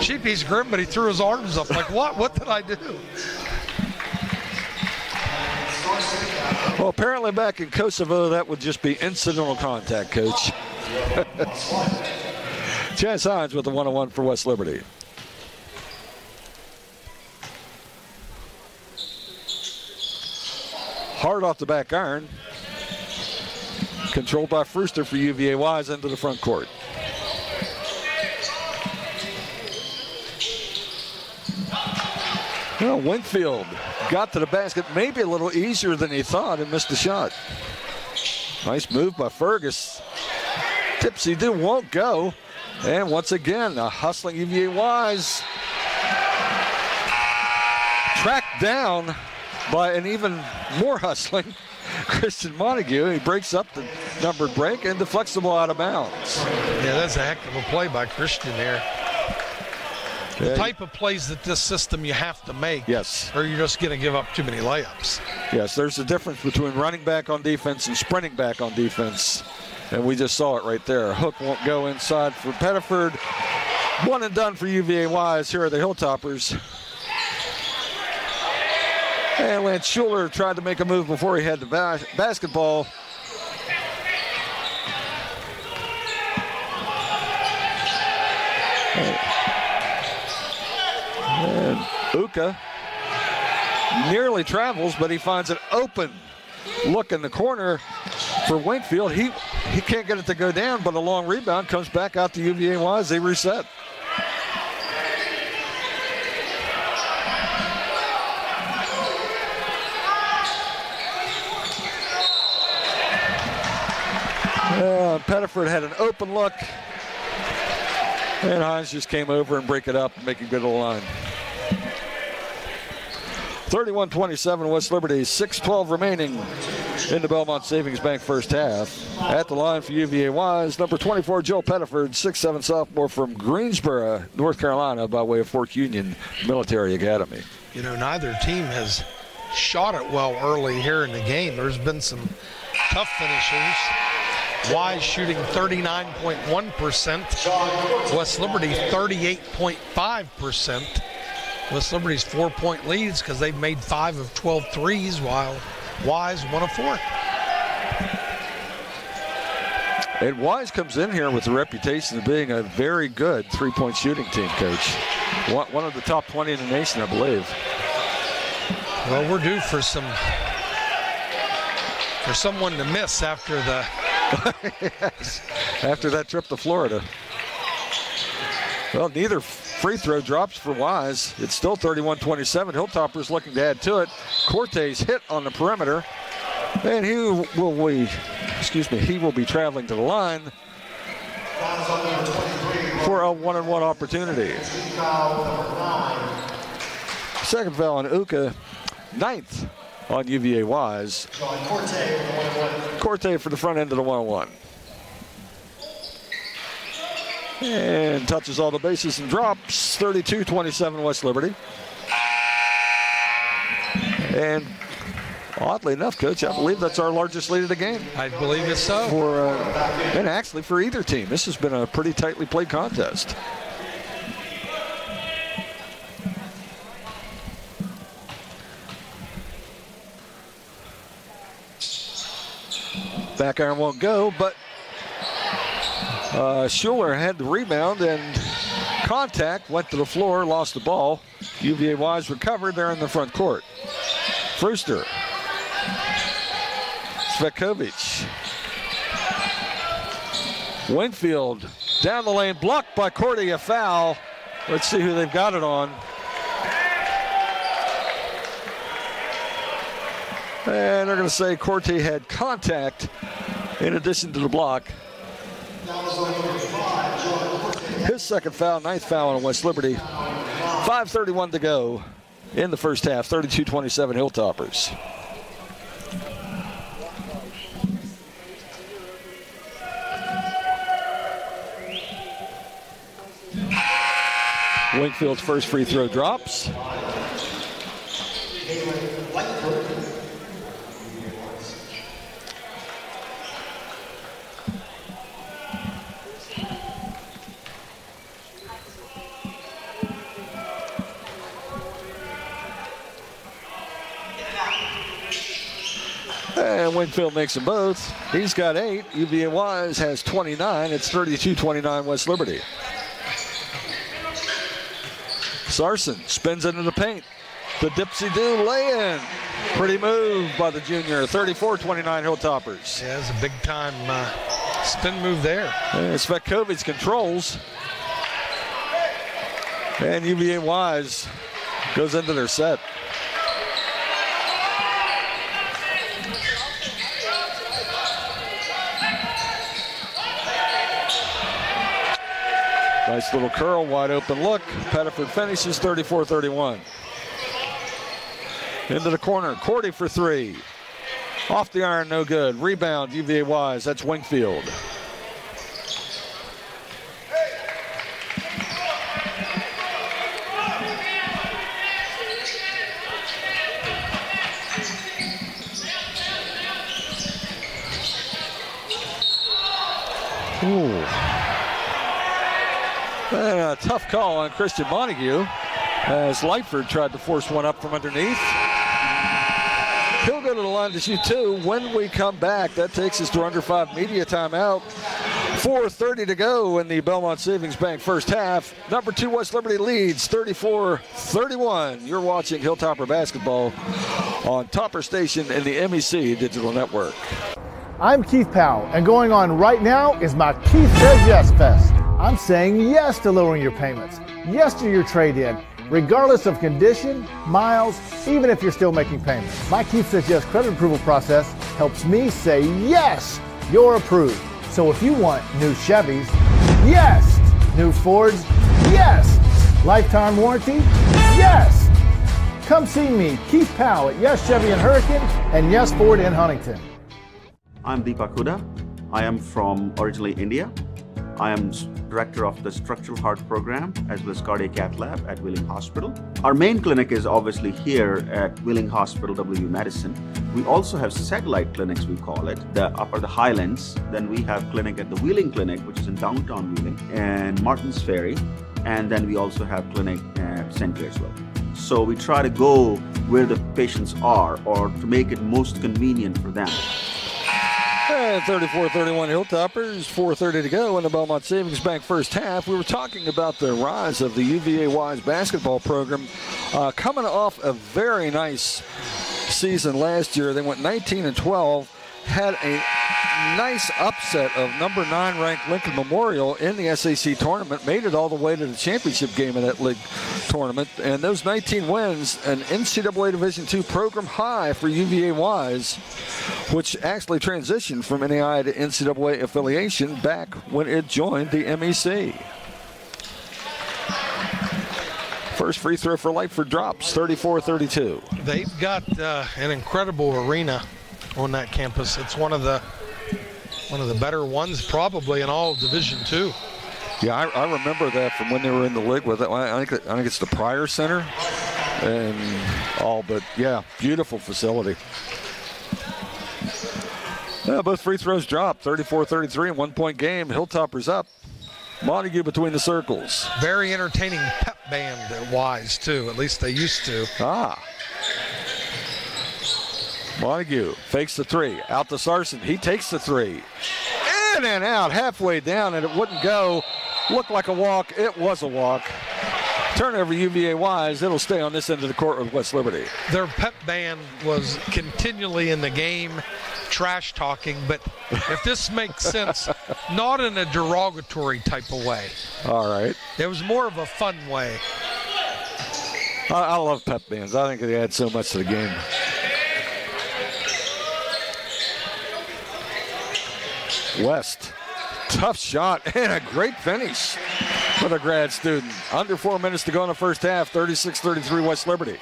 Sheepish grin, but he threw his arms up like, what? What did I do? Well, apparently back in Kosovo, that would just be incidental contact, Coach. Chaz Hines with the 1-on-1 for West Liberty. hard off the back iron. Controlled by Frooster for UVA Wise into the front court. Well, Winfield got to the basket maybe a little easier than he thought and missed the shot. Nice move by Fergus. Tipsy won't go. And once again, a hustling UVA Wise. Tracked down by an even more hustling Christian Montague. He breaks up the numbered break and deflects the ball out of bounds. Yeah, that's a heck of a play by Christian there. The type of plays that this system you have to make. Yes. Or you're just going to give up too many layups. Yes, there's a difference between running back on defense and sprinting back on defense. And we just saw it right there. Hook won't go inside for Pettiford. One and done for UVA Wise. Here are the Hilltoppers. And Lance Schuler tried to make a move before he had the basketball. And Uka nearly travels, but he finds an open look in the corner for Winfield. He can't get it to go down, but a long rebound comes back out to UVA Wise. They reset. Pettiford had an open look, and Hines just came over and break it up and make it good to the line. 31-27 West Liberty, 6:12 remaining in the Belmont Savings Bank first half. At the line for UVA Wise, number 24, Joe Pettiford, 6'7" sophomore from Greensboro, North Carolina, by way of Fort Union Military Academy. You know, neither team has shot it well early here in the game. There's been some tough finishers. Wise shooting 39.1%. West Liberty 38.5%. West Liberty's 4-point leads because they've made 5 of 12 threes, while Wise 1 of 4. And Wise comes in here with the reputation of being a very good three-point shooting team, Coach. One of the top 20 in the nation, I believe. Well, we're due for someone to miss after the yes, after that trip to Florida. Well, neither free throw drops for Wise. It's still 31-27. Hilltoppers looking to add to it. Cortez hit on the perimeter, and he will be traveling to the line for a one-on-one opportunity. Second foul on Uka, 9th on UVA Wise. Corte for the front end of the 1-on-1. And touches all the bases and drops. 32-27 West Liberty. And oddly enough, Coach, I believe that's our largest lead of the game. I believe it's so. And actually for either team. This has been a pretty tightly played contest. Back iron won't go, but Schuler had the rebound and contact, went to the floor, lost the ball. UVA Wise recovered there in the front court. Frooster. Svekovic. Winfield down the lane, blocked by Cordy, a foul. Let's see who they've got it on. And they're going to say Corte had contact in addition to the block. His second foul, 9th foul on West Liberty. 5:31 to go in the first half, 32-27 Hilltoppers. Wingfield's first free throw drops. And Winfield makes them both. He's got 8. UVA Wise has 29. It's 32-29 West Liberty. Sarson spins it in the paint. The dipsy-do lay-in. Pretty move by the junior. 34-29 Hilltoppers. Yeah, it's a big-time spin move there. And Svetkovic controls. And UVA Wise goes into their set. Nice little curl, wide open look. Pettiford finishes 34-31. Into the corner, Cordy for three. Off the iron, no good. Rebound, UVA Wise, that's Wingfield. Ooh. And a tough call on Christian Montague as Lightford tried to force one up from underneath. He'll go to the line to shoot two. When we come back, that takes us to under 5 media timeout. 4:30 to go in the Belmont Savings Bank first half. Number 2 West Liberty leads 34-31. You're watching Hilltopper basketball on Topper Station in the MEC Digital Network. I'm Keith Powell, and going on right now is my Keith Says Yes Fest. I'm saying yes to lowering your payments, yes to your trade-in, regardless of condition, miles, even if you're still making payments. My Keith Says Yes credit approval process helps me say yes, you're approved. So if you want new Chevys, yes. New Fords, yes. Lifetime warranty, yes. Come see me, Keith Powell at Yes Chevy in Hurricane and Yes Ford in Huntington. I'm Deepak Huda. I am from originally India. I am director of the Structural Heart Program as well as Cardiac Cath Lab at Wheeling Hospital. Our main clinic is obviously here at Wheeling Hospital, WU Medicine. We also have satellite clinics, we call it, the Upper the Highlands. Then we have clinic at the Wheeling Clinic, which is in downtown Wheeling, and Martins Ferry. And then we also have clinic at St. Clairsville. So we try to go where the patients are or to make it most convenient for them. And 34-31 Hilltoppers, 4:30 to go in the Belmont Savings Bank first half. We were talking about the rise of the UVA Wise basketball program coming off a very nice season last year. They went 19-12, had a nice upset of number 9 ranked Lincoln Memorial in the SAC tournament, made it all the way to the championship game of that league tournament. And those 19 wins, an NCAA Division II program high for UVA Wise, which actually transitioned from NAI to NCAA affiliation back when it joined the MEC. First free throw for Lightford drops, 34-32. They've got an incredible arena on that campus. It's one of the better ones probably in all of Division II. Yeah, I remember that from when they were in the league with it. I think it's the Pryor Center and all, but yeah, beautiful facility. Yeah, both free throws dropped, 34-33 in 1-point game. Hilltoppers up. Montague between the circles. Very entertaining pep band at Wise too, at least they used to. Montague fakes the three, out to Sarson. He takes the three. In and out, halfway down, and it wouldn't go. Looked like a walk. It was a walk. Turnover UVA Wise. It'll stay on this end of the court with West Liberty. Their pep band was continually in the game, trash talking, but if this makes sense, not in a derogatory type of way. All right. It was more of a fun way. I love pep bands. I think they add so much to the game. West, tough shot and a great finish for the grad student. Under 4 minutes to go in the first half, 36-33 West Liberty.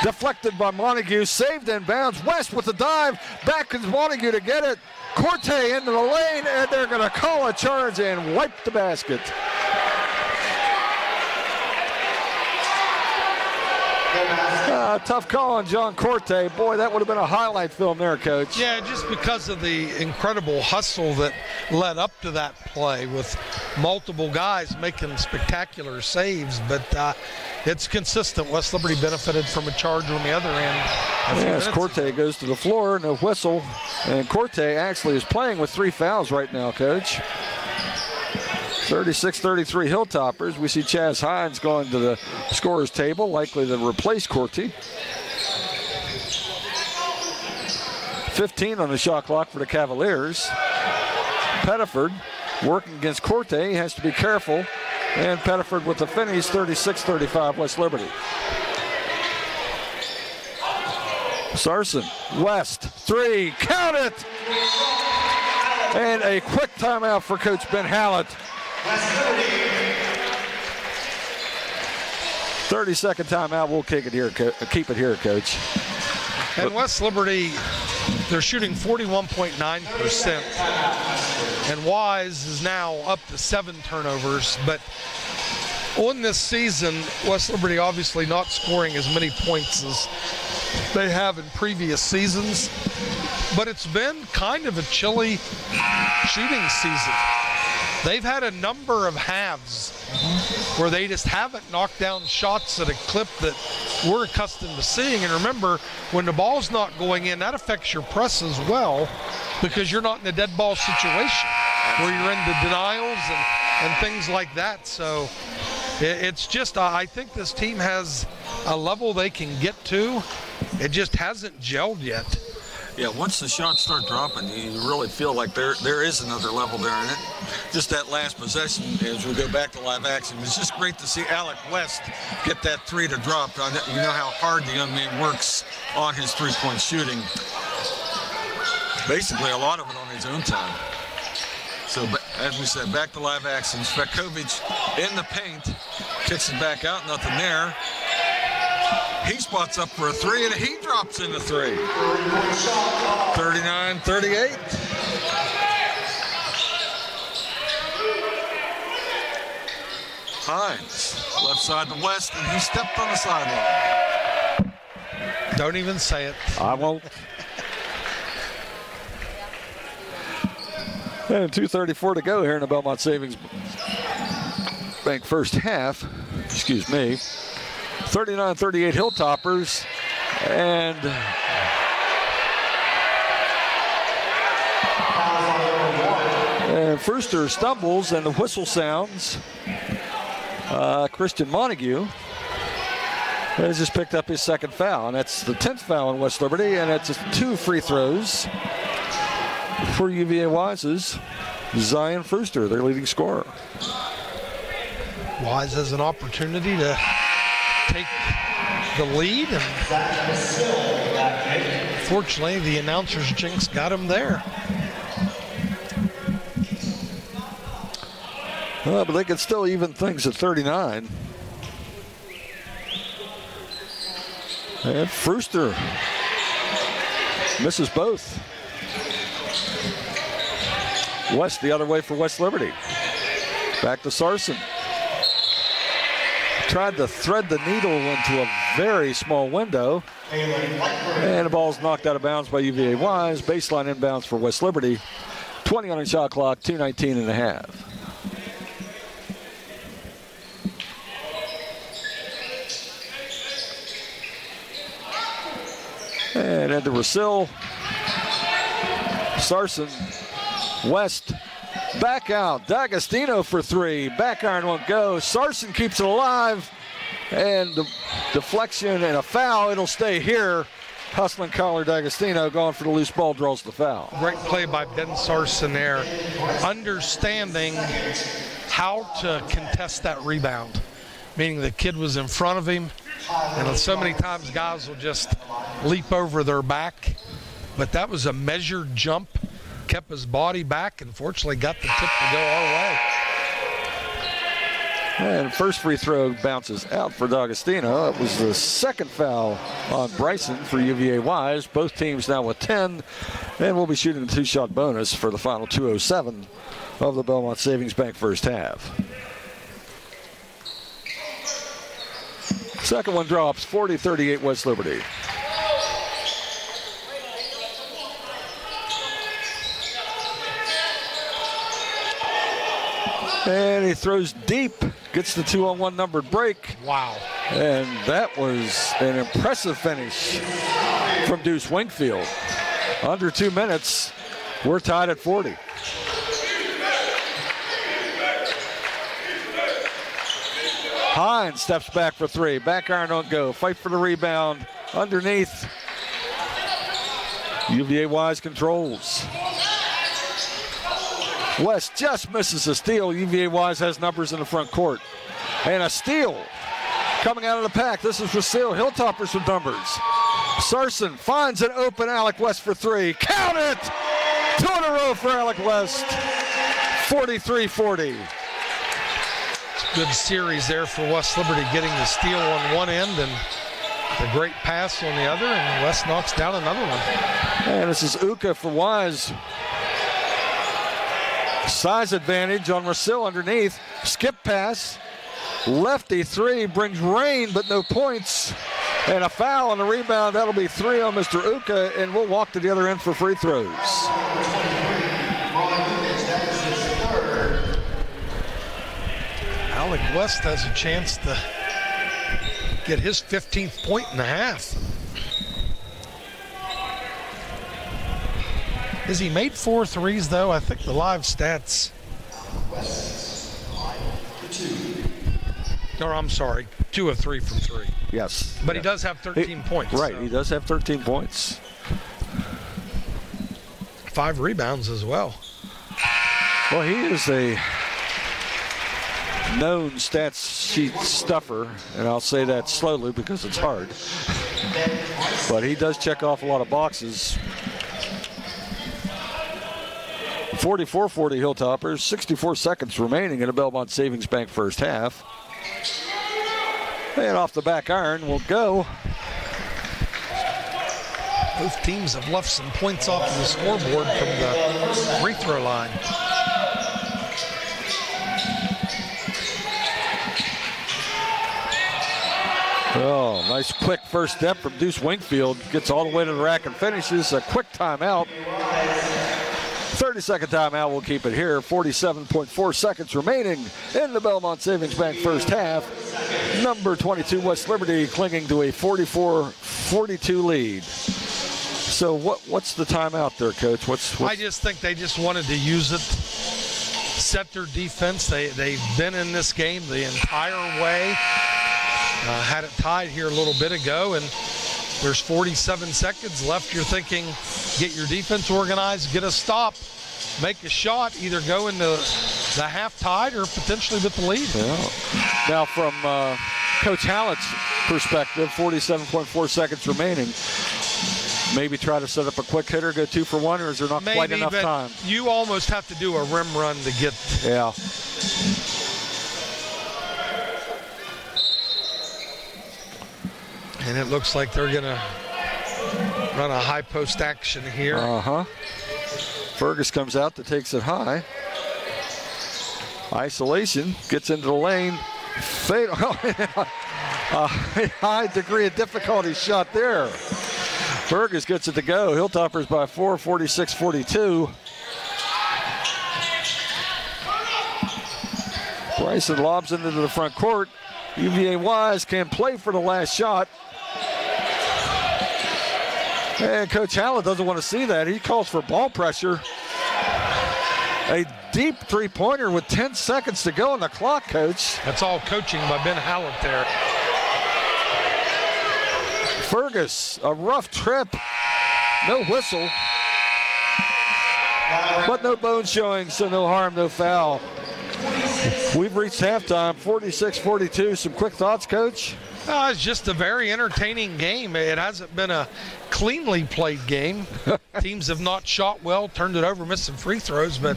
Deflected by Montague, saved in bounds. West with the dive, back comes Montague to get it. Corte into the lane, and they're going to call a charge and wipe the basket. Tough call on John Corte. Boy, that would have been a highlight film there, Coach. Yeah, just because of the incredible hustle that led up to that play with multiple guys making spectacular saves, but it's consistent. West Liberty benefited from a charge on the other end. Yes, Corte goes to the floor, no whistle, and Corte actually is playing with 3 fouls right now, Coach. 36-33 Hilltoppers. We see Chaz Hines going to the scorer's table, likely to replace Corti. 15 on the shot clock for the Cavaliers. Pettiford working against Corte, has to be careful. And Pettiford with the finish, 36-35 West Liberty. Sarson, West, three, count it! And a quick timeout for Coach Ben Hallett. 30-second timeout. We'll keep it here, Coach. And West Liberty, they're shooting 41.9%. And Wise is now up to 7 turnovers. But on this season, West Liberty obviously not scoring as many points as they have in previous seasons. But it's been kind of a chilly shooting season. They've had a number of halves where they just haven't knocked down shots at a clip that we're accustomed to seeing. And remember, when the ball's not going in, that affects your press as well, because you're not in a dead ball situation where you're in the denials and things like that. So it's just, I think this team has a level they can get to. It just hasn't gelled yet. Yeah, once the shots start dropping, you really feel like there is another level there in it. Just that last possession, as we go back to live action, it's just great to see Alec West get that three to drop. You know how hard the young man works on his three-point shooting. Basically, a lot of it on his own time. So, as we said, back to live action. Svetkovic in the paint, kicks it back out, nothing there. He spots up for a three, and he drops in the three. 39-38. Hines, left side to West, and he stepped on the sideline. Don't even say it. I won't. And 2:34 to go here in the Belmont Savings Bank first half. Excuse me. 39-38 Hilltoppers, and Frooster stumbles and the whistle sounds. Christian Montague has just picked up his second foul, and that's the 10th foul in West Liberty, and that's 2 free throws for UVA Wise's Zion Frooster, their leading scorer. Wise has an opportunity to take the lead, and fortunately the announcer's jinx got him there. But they can still even things at 39. And Frooster misses both. West the other way for West Liberty. Back to Sarson. Tried to thread the needle into a very small window. And the ball's knocked out of bounds by UVA Wise. Baseline inbounds for West Liberty. 20 on the shot clock, 2:19 and a half. And into Rosil. Sarson. West. Back out. D'Agostino for three. Back iron won't go. Sarson keeps it alive. And the deflection and a foul. It'll stay here. Hustling Collar D'Agostino going for the loose ball, draws the foul. Great play by Ben Sarson there. Understanding how to contest that rebound. Meaning the kid was in front of him. And so many times guys will just leap over their back. But that was a measured jump. Kept his body back and fortunately got the tip to go our way. And first free throw bounces out for D'Agostino. It was the second foul on Bryson for UVA Wise. Both teams now with 10. And we'll be shooting a 2-shot bonus for the final 2:07 of the Belmont Savings Bank first half. Second one drops, 40-38 West Liberty. And he throws deep, gets the 2-on-1 numbered break. Wow. And that was an impressive finish from Deuce Wingfield. Under 2 minutes, we're tied at 40. Hines steps back for three. Back iron don't go. Fight for the rebound. Underneath. UVA Wise controls. West just misses a steal. UVA Wise has numbers in the front court. And a steal coming out of the pack. This is Rosillo. Hilltoppers with numbers. Sarson finds an open Alec West for three. Count it! 2 in a row for Alec West. 43-40. Good series there for West Liberty, getting the steal on one end and the great pass on the other, and West knocks down another one. And this is Uka for Wise. Size advantage on Rosillo underneath. Skip pass. Lefty three brings rain, but no points. And a foul on the rebound. That'll be 3 on Mr. Uka, and we'll walk to the other end for free throws. Alec West has a chance to get his 15th point and a half. Has he made 4 threes, though? I think the live stats. Or I'm sorry, 2 of 3 from 3. Yes. But he does have 13 points. Right, so. he does have 13 points. 5 rebounds as well. Well, he is a known stats sheet stuffer, and I'll say that slowly because it's hard. But he does check off a lot of boxes. 44-40 Hilltoppers, 64 seconds remaining in the Belmont Savings Bank first half. And off the back iron will go. Both teams have left some points off the scoreboard from the free throw line. Oh, nice quick first step from Deuce Wingfield. Gets all the way to the rack and finishes. A quick timeout. 30-second timeout. We'll keep it here. 47.4 seconds remaining in the Belmont Savings Bank first half. Number 22 West Liberty clinging to a 44-42 lead. So what's the timeout there, Coach? What's I just think they just wanted to use it, set their defense. They've been in this game the entire way. Had it tied here a little bit ago, and there's 47 seconds left. You're thinking, get your defense organized, get a stop, make a shot, either go into the half tied or potentially with the lead. Yeah. Now from Coach Hallett's perspective, 47.4 seconds remaining. Maybe try to set up a quick hitter, go 2 for 1, or is there not quite enough time? You almost have to do a rim run to get. Yeah. And it looks like they're going to run a high post action here. Fergus comes out that takes it high. Isolation, gets into the lane. Fade. A high degree of difficulty shot there. Fergus gets it to go. Hilltoppers by 4, 46-42. Bryson lobs into the front court. UVA Wise can play for the last shot. And Coach Hallett doesn't want to see that. He calls for ball pressure. A deep three-pointer with 10 seconds to go on the clock, Coach. That's all coaching by Ben Hallett there. Fergus, a rough trip. No whistle. But no bones showing, so no harm, no foul. We've reached halftime, 46-42. Some quick thoughts, Coach? It's just a very entertaining game. It hasn't been a cleanly played game. Teams have not shot well, turned it over, missed some free throws, but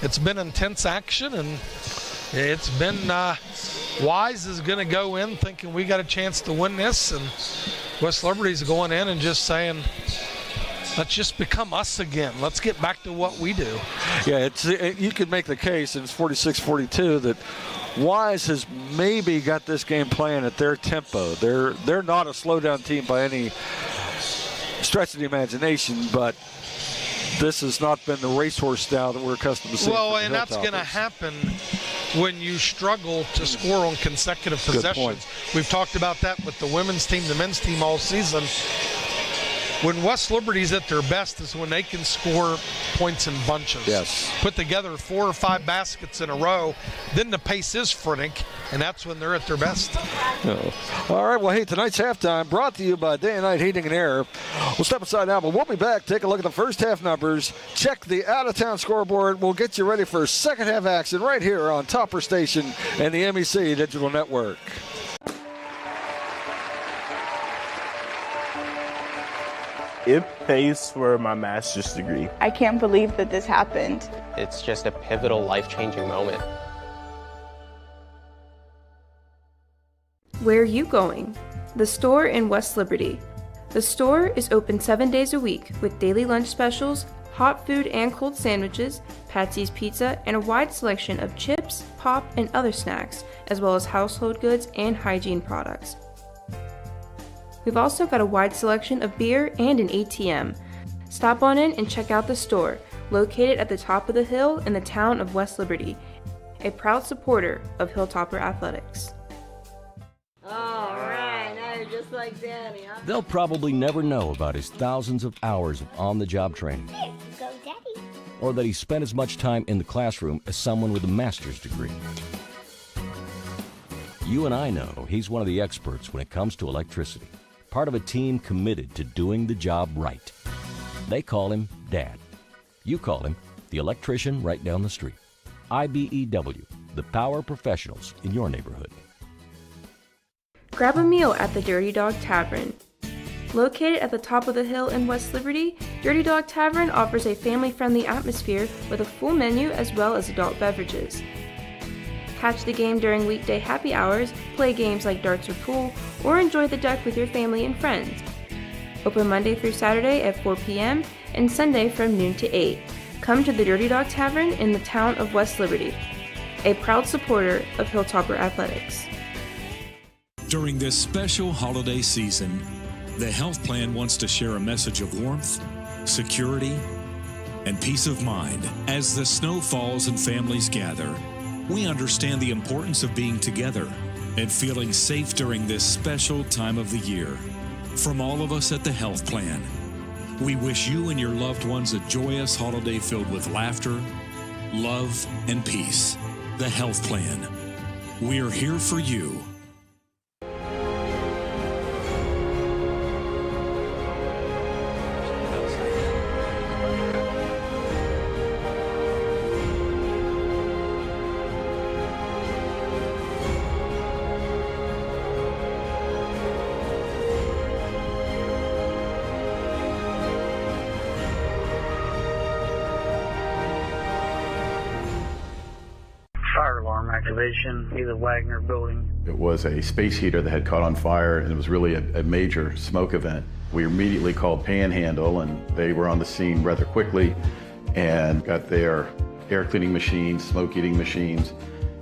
it's been intense action, and it's been Wise is going to go in thinking we got a chance to win this, and West Liberty's going in and just saying, let's just become us again. Let's get back to what we do. Yeah, you could make the case, and it's 46-42, that Wise has maybe got this game playing at their tempo. They're not a slow-down team by any stretch of the imagination, but this has not been the racehorse style that we're accustomed to seeing. Well, and that's going to happen when you struggle to score on consecutive possessions. We've talked about that with the women's team, the men's team all season. when West Liberty's at their best is when they can score points in bunches. Yes. Put together 4 or 5 baskets in a row, then the pace is frantic, and that's when they're at their best. Oh. All right, well, hey, tonight's halftime brought to you by Day and Night Heating and Air. We'll step aside now, but we'll be back. Take a look at the first half numbers. Check the out-of-town scoreboard. We'll get you ready for second half action right here on Topper Station and the MEC Digital Network. It pays for my master's degree. I can't believe that this happened. It's just a pivotal, life-changing moment. Where are you going? The store in West Liberty. The store is open 7 days a week with daily lunch specials, hot food and cold sandwiches, Patsy's Pizza, and a wide selection of chips, pop, and other snacks, as well as household goods and hygiene products. We've also got a wide selection of beer and an ATM. Stop on in and check out the store, located at the top of the hill in the town of West Liberty, a proud supporter of Hilltopper Athletics. All right, now you're just like Daddy, huh? They'll probably never know about his thousands of hours of on-the-job training. Here you go, Daddy. Or that he spent as much time in the classroom as someone with a master's degree. You and I know he's one of the experts when it comes to electricity, part of a team committed to doing the job right. They call him Dad. You call him the electrician right down the street. IBEW, the power professionals in your neighborhood. Grab a meal at the Dirty Dog Tavern. Located at the top of the hill in West Liberty, Dirty Dog Tavern offers a family-friendly atmosphere with a full menu as well as adult beverages. Catch the game during weekday happy hours, play games like darts or pool, or enjoy the deck with your family and friends. Open Monday through Saturday at 4 p.m. and Sunday from noon to 8. Come to the Dirty Dog Tavern in the town of West Liberty, a proud supporter of Hilltopper Athletics. During this special holiday season, the health plan wants to share a message of warmth, security, and peace of mind. As the snow falls and families gather, we understand the importance of being together and feeling safe during this special time of the year. From all of us at the health plan, we wish you and your loved ones a joyous holiday filled with laughter, love, and peace. The health plan. We're here for you. Fire alarm activation, either Wagner building. It was a space heater that had caught on fire, and it was really a major smoke event. We immediately called Panhandle, and they were on the scene rather quickly and got their air cleaning machines, smoke eating machines.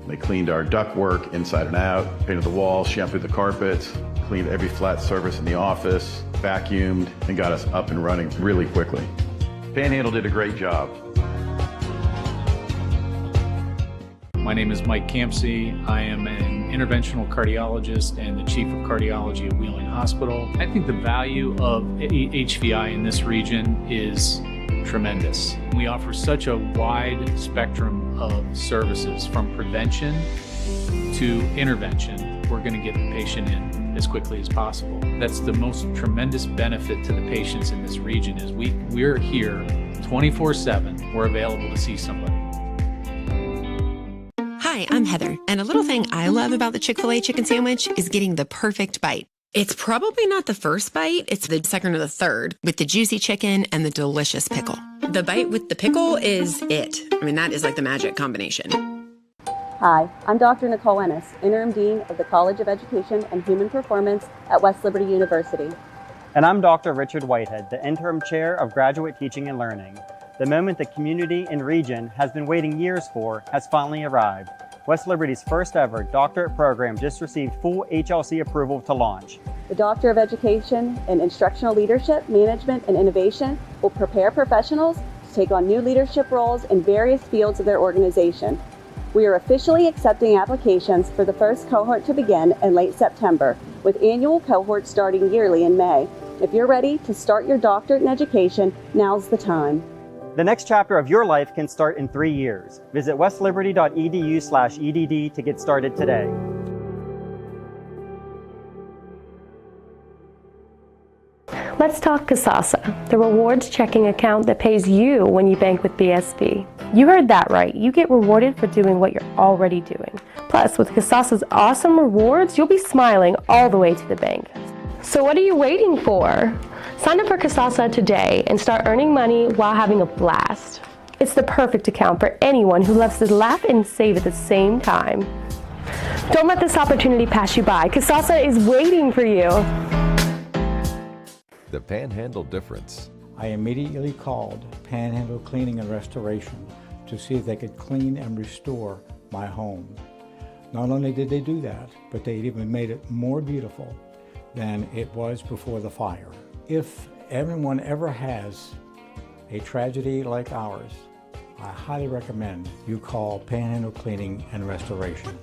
They cleaned our ductwork inside and out, painted the walls, shampooed the carpets, cleaned every flat surface in the office, vacuumed, and got us up and running really quickly. Panhandle did a great job. My name is Mike Campsey. I am an interventional cardiologist and the chief of cardiology at Wheeling Hospital. I think the value of HVI in this region is tremendous. We offer such a wide spectrum of services, from prevention to intervention. We're going to get the patient in as quickly as possible. That's the most tremendous benefit to the patients in this region is we're here 24/7. We're available to see somebody. Hi, I'm Heather, and a little thing I love about the Chick-fil-A chicken sandwich is getting the perfect bite. It's probably not the first bite, it's the second or the third, with the juicy chicken and the delicious pickle. The bite with the pickle is it. I mean, that is like the magic combination. Hi, I'm Dr. Nicole Ennis, Interim Dean of the College of Education and Human Performance at West Liberty University. And I'm Dr. Richard Whitehead, the Interim Chair of Graduate Teaching and Learning. The moment the community and region has been waiting years for has finally arrived. West Liberty's first ever doctorate program just received full HLC approval to launch. The Doctor of Education in Instructional Leadership, Management, and Innovation will prepare professionals to take on new leadership roles in various fields of their organization. We are officially accepting applications for the first cohort to begin in late September, with annual cohorts starting yearly in May. If you're ready to start your doctorate in education, now's the time. The next chapter of your life can start in 3 years. Visit westliberty.edu/EDD to get started today. Let's talk Kasasa, the rewards checking account that pays you when you bank with BSB. You heard that right. You get rewarded for doing what you're already doing. Plus, with Kasasa's awesome rewards, you'll be smiling all the way to the bank. So what are you waiting for? Sign up for Kasasa today and start earning money while having a blast. It's the perfect account for anyone who loves to laugh and save at the same time. Don't let this opportunity pass you by. Kasasa is waiting for you. The Panhandle Difference. I immediately called Panhandle Cleaning and Restoration to see if they could clean and restore my home. Not only did they do that, but they even made it more beautiful than it was before the fire. If anyone ever has a tragedy like ours, I highly recommend you call Panhandle Cleaning and Restoration.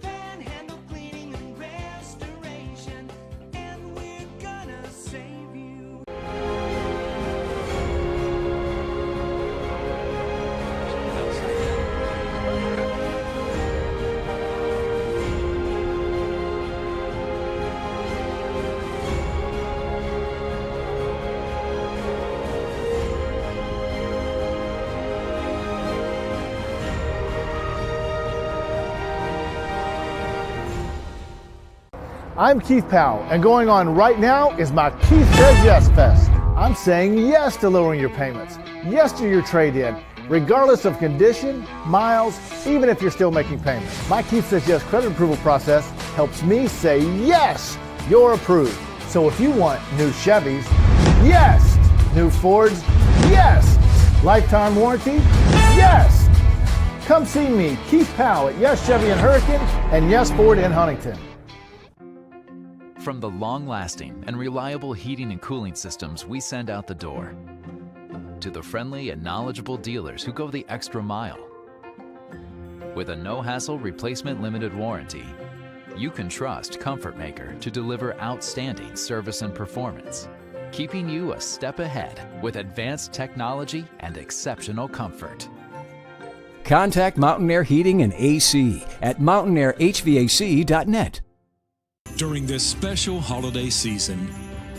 I'm Keith Powell, and going on right now is my Keith Says Yes Fest. I'm saying yes to lowering your payments, yes to your trade-in, regardless of condition, miles, even if you're still making payments. My Keith Says Yes credit approval process helps me say yes, you're approved. So if you want new Chevys, yes. New Fords, yes. Lifetime warranty, yes. Come see me, Keith Powell at Yes Chevy in Hurricane and Yes Ford in Huntington. From the long-lasting and reliable heating and cooling systems we send out the door, to the friendly and knowledgeable dealers who go the extra mile. With a no-hassle replacement limited warranty, you can trust Comfort Maker to deliver outstanding service and performance, keeping you a step ahead with advanced technology and exceptional comfort. Contact Mountain Air Heating and AC at mountaineerhvac.net. During this special holiday season,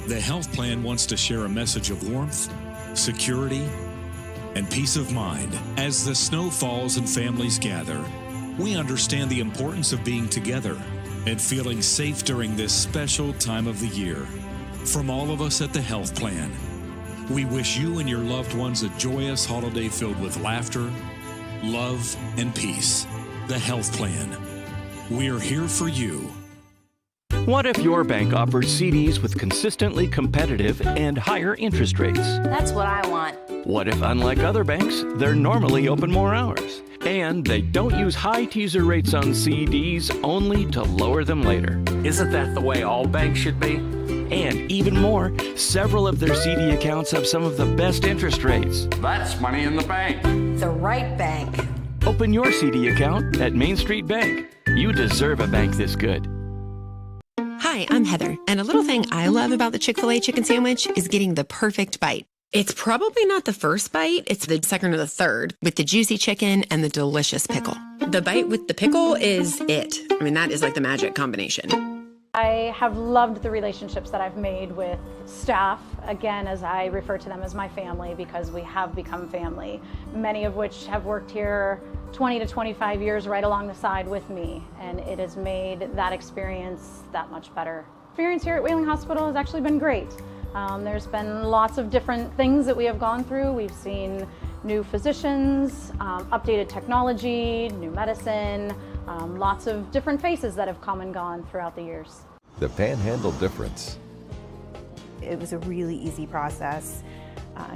the health plan wants to share a message of warmth, security, and peace of mind. As the snow falls and families gather, we understand the importance of being together and feeling safe during this special time of the year. From all of us at the health plan, we wish you and your loved ones a joyous holiday filled with laughter, love, and peace. The health plan. We're here for you. What if your bank offers CDs with consistently competitive and higher interest rates? That's what I want. What if, unlike other banks, they're normally open more hours? And they don't use high teaser rates on CDs only to lower them later. Isn't that the way all banks should be? And even more, several of their CD accounts have some of the best interest rates. That's money in the bank. The right bank. Open your CD account at Main Street Bank. You deserve a bank this good. Hi, I'm Heather, and a little thing I love about the Chick-fil-A chicken sandwich is getting the perfect bite. It's probably not the first bite, it's the second or the third, with the juicy chicken and the delicious pickle. The bite with the pickle is it. I mean, that is like the magic combination. I have loved the relationships that I've made with staff, again, as I refer to them as my family, because we have become family, many of which have worked here 20 to 25 years right along the side with me, and it has made that experience that much better. Experience here at Wheeling Hospital has actually been great. There's been lots of different things that we have gone through. We've seen new physicians, updated technology, new medicine, lots of different faces that have come and gone throughout the years. The Panhandle Difference. It was a really easy process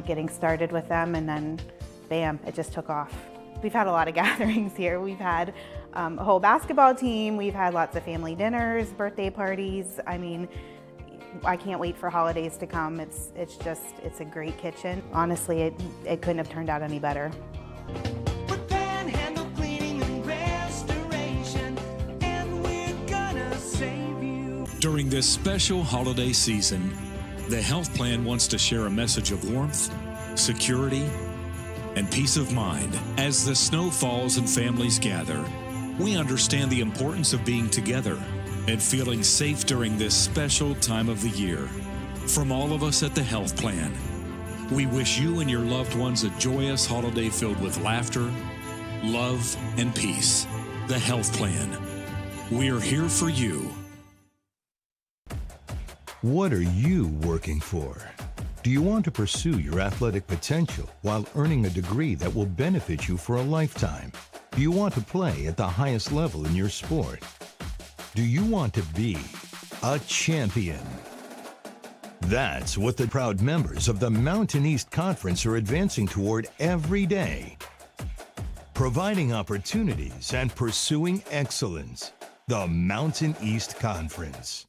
getting started with them, and then bam, it just took off. We've had a lot of gatherings here. We've had a whole basketball team. We've had lots of family dinners, birthday parties. I mean, I can't wait for holidays to come. It's a great kitchen. Honestly, it couldn't have turned out any better. During this special holiday season, The health plan wants to share a message of warmth, security, and peace of mind. As the snow falls and families gather, we understand the importance of being together and feeling safe during this special time of the year. From all of us at the Health Plan, we wish you and your loved ones a joyous holiday filled with laughter, love, and peace. The Health Plan. We're here for you. What are you working for? Do you want to pursue your athletic potential while earning a degree that will benefit you for a lifetime? Do you want to play at the highest level in your sport? Do you want to be a champion? That's what the proud members of the Mountain East Conference are advancing toward every day. Providing opportunities and pursuing excellence. The Mountain East Conference.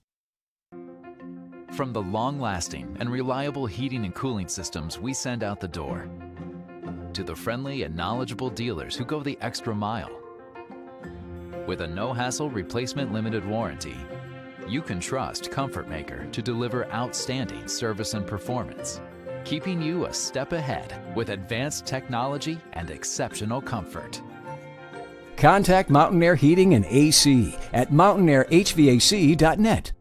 From the long-lasting and reliable heating and cooling systems we send out the door, to the friendly and knowledgeable dealers who go the extra mile. With a no-hassle replacement limited warranty, you can trust Comfort Maker to deliver outstanding service and performance, keeping you a step ahead with advanced technology and exceptional comfort. Contact Mountain Air Heating and AC at mountaineerhvac.net.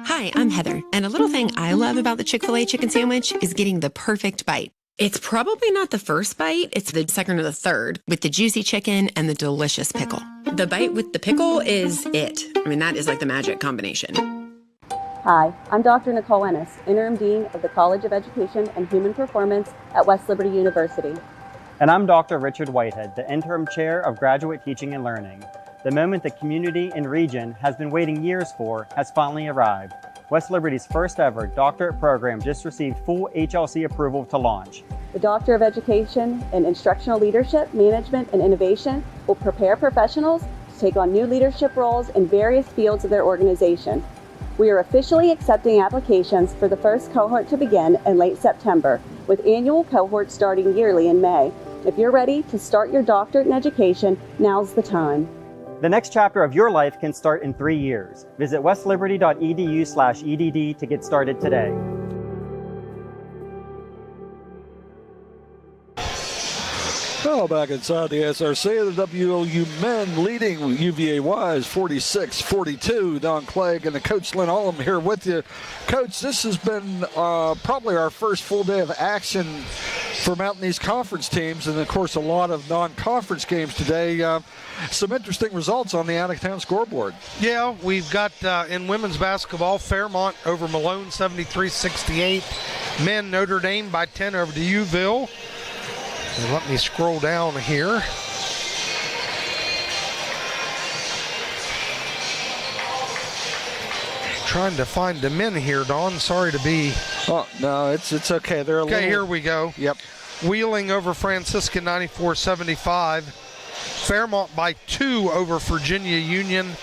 Hi, I'm Heather, and a little thing I love about the Chick-fil-A chicken sandwich is getting the perfect bite. It's probably not the first bite, it's the second or the third, with the juicy chicken and the delicious pickle. The bite with the pickle is it. I mean, that is like the magic combination. Hi, I'm Dr. Nicole Ennis, Interim Dean of the College of Education and Human Performance at West Liberty University. And I'm Dr. Richard Whitehead, the Interim Chair of Graduate Teaching and Learning. The moment the community and region has been waiting years for has finally arrived. West Liberty's first ever doctorate program just received full HLC approval to launch. The Doctor of Education in Instructional Leadership, Management, and Innovation will prepare professionals to take on new leadership roles in various fields of their organization. We are officially accepting applications for the first cohort to begin in late September, with annual cohorts starting yearly in May. If you're ready to start your doctorate in education, now's the time. The next chapter of your life can start in 3 years. Visit westliberty.edu/EDD to get started today. Well, back inside the SRC, the WLU men leading UVA-Wise 46-42. Don Clegg and the Coach Lynn Ullum here with you. Coach, this has been probably our first full day of action for Mountain East Conference teams, and of course a lot of non-conference games today. Some interesting results on the out-of-town scoreboard. Yeah, we've got in women's basketball, Fairmont over Malone 73-68. Men, Notre Dame by 10 over to Uville. And let me scroll down here. Trying to find the men here, Don. Sorry to be. Oh, no, it's okay. They're okay, here we go. Yep. Wheeling over Franciscan 94-75. Fairmont by 2 over Virginia Union.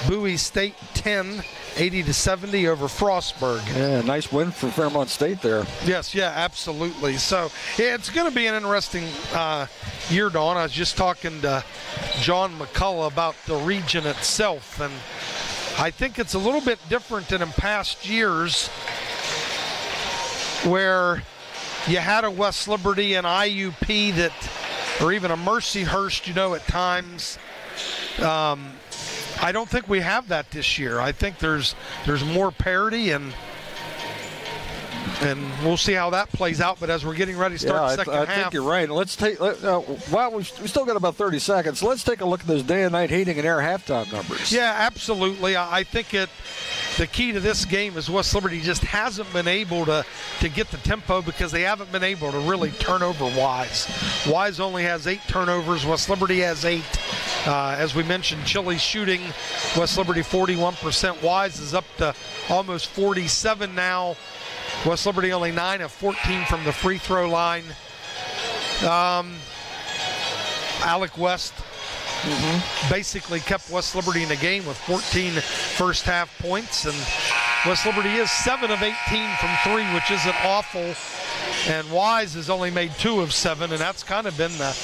Bowie State 10. 80-70 over Frostburg. Yeah, nice win for Fairmont State there. Yes, yeah, absolutely. So yeah, it's going to be an interesting year, Dawn. I was just talking to John McCullough about the region itself, and I think it's a little bit different than in past years where you had a West Liberty and IUP that, or even a Mercyhurst, you know, at times. I don't think we have that this year. I think there's more parity, and we'll see how that plays out. But as we're getting ready to start the second half, I think you're right. Let's take. Well, we still got about 30 seconds. Let's take a look at those day and night heating and air halftime numbers. Yeah, absolutely. I think the key to this game is West Liberty just hasn't been able to get the tempo because they haven't been able to really turnover Wise. Wise only has 8 turnovers. West Liberty has 8. As we mentioned, Chile shooting West Liberty 41%. Wise is up to almost 47 now. West Liberty only 9 of 14 from the free throw line. Alec West basically kept West Liberty in the game with 14 first half points, and West Liberty is 7 of 18 from 3, which isn't awful, and Wise has only made 2 of 7, and that's kind of been the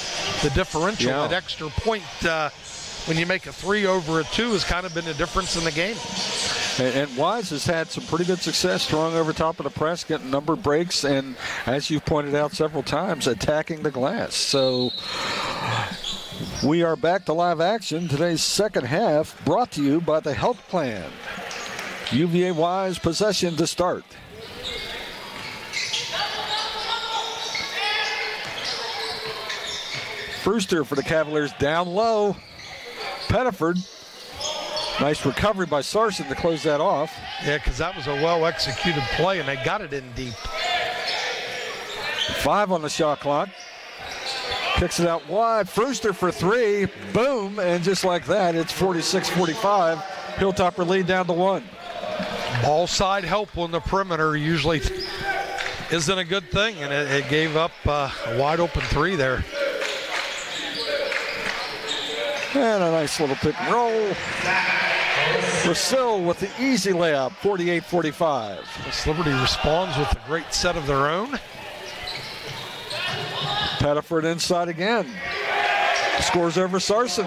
differential. Yeah. That extra point when you make a 3 over a 2 has kind of been the difference in the game. And Wise has had some pretty good success throwing over top of the press, getting number of breaks, and as you've pointed out several times, attacking the glass. So we are back to live action. Today's second half brought to you by the Health Plan. UVA Wise possession to start. Brewster for the Cavaliers down low. Pettiford. Nice recovery by Sarson to close that off. Yeah, because that was a well-executed play, and they got it in deep. 5 on the shot clock. Kicks it out wide. Brewster for 3. Boom. And just like that, it's 46-45. Hilltopper lead down to 1. Ball side help on the perimeter usually isn't a good thing, and it gave up a wide-open 3 there. And a nice little pick and roll. Russell with the easy layup, 48-45. West Liberty responds with a great set of their own. Pettiford inside again. Scores over Sarson.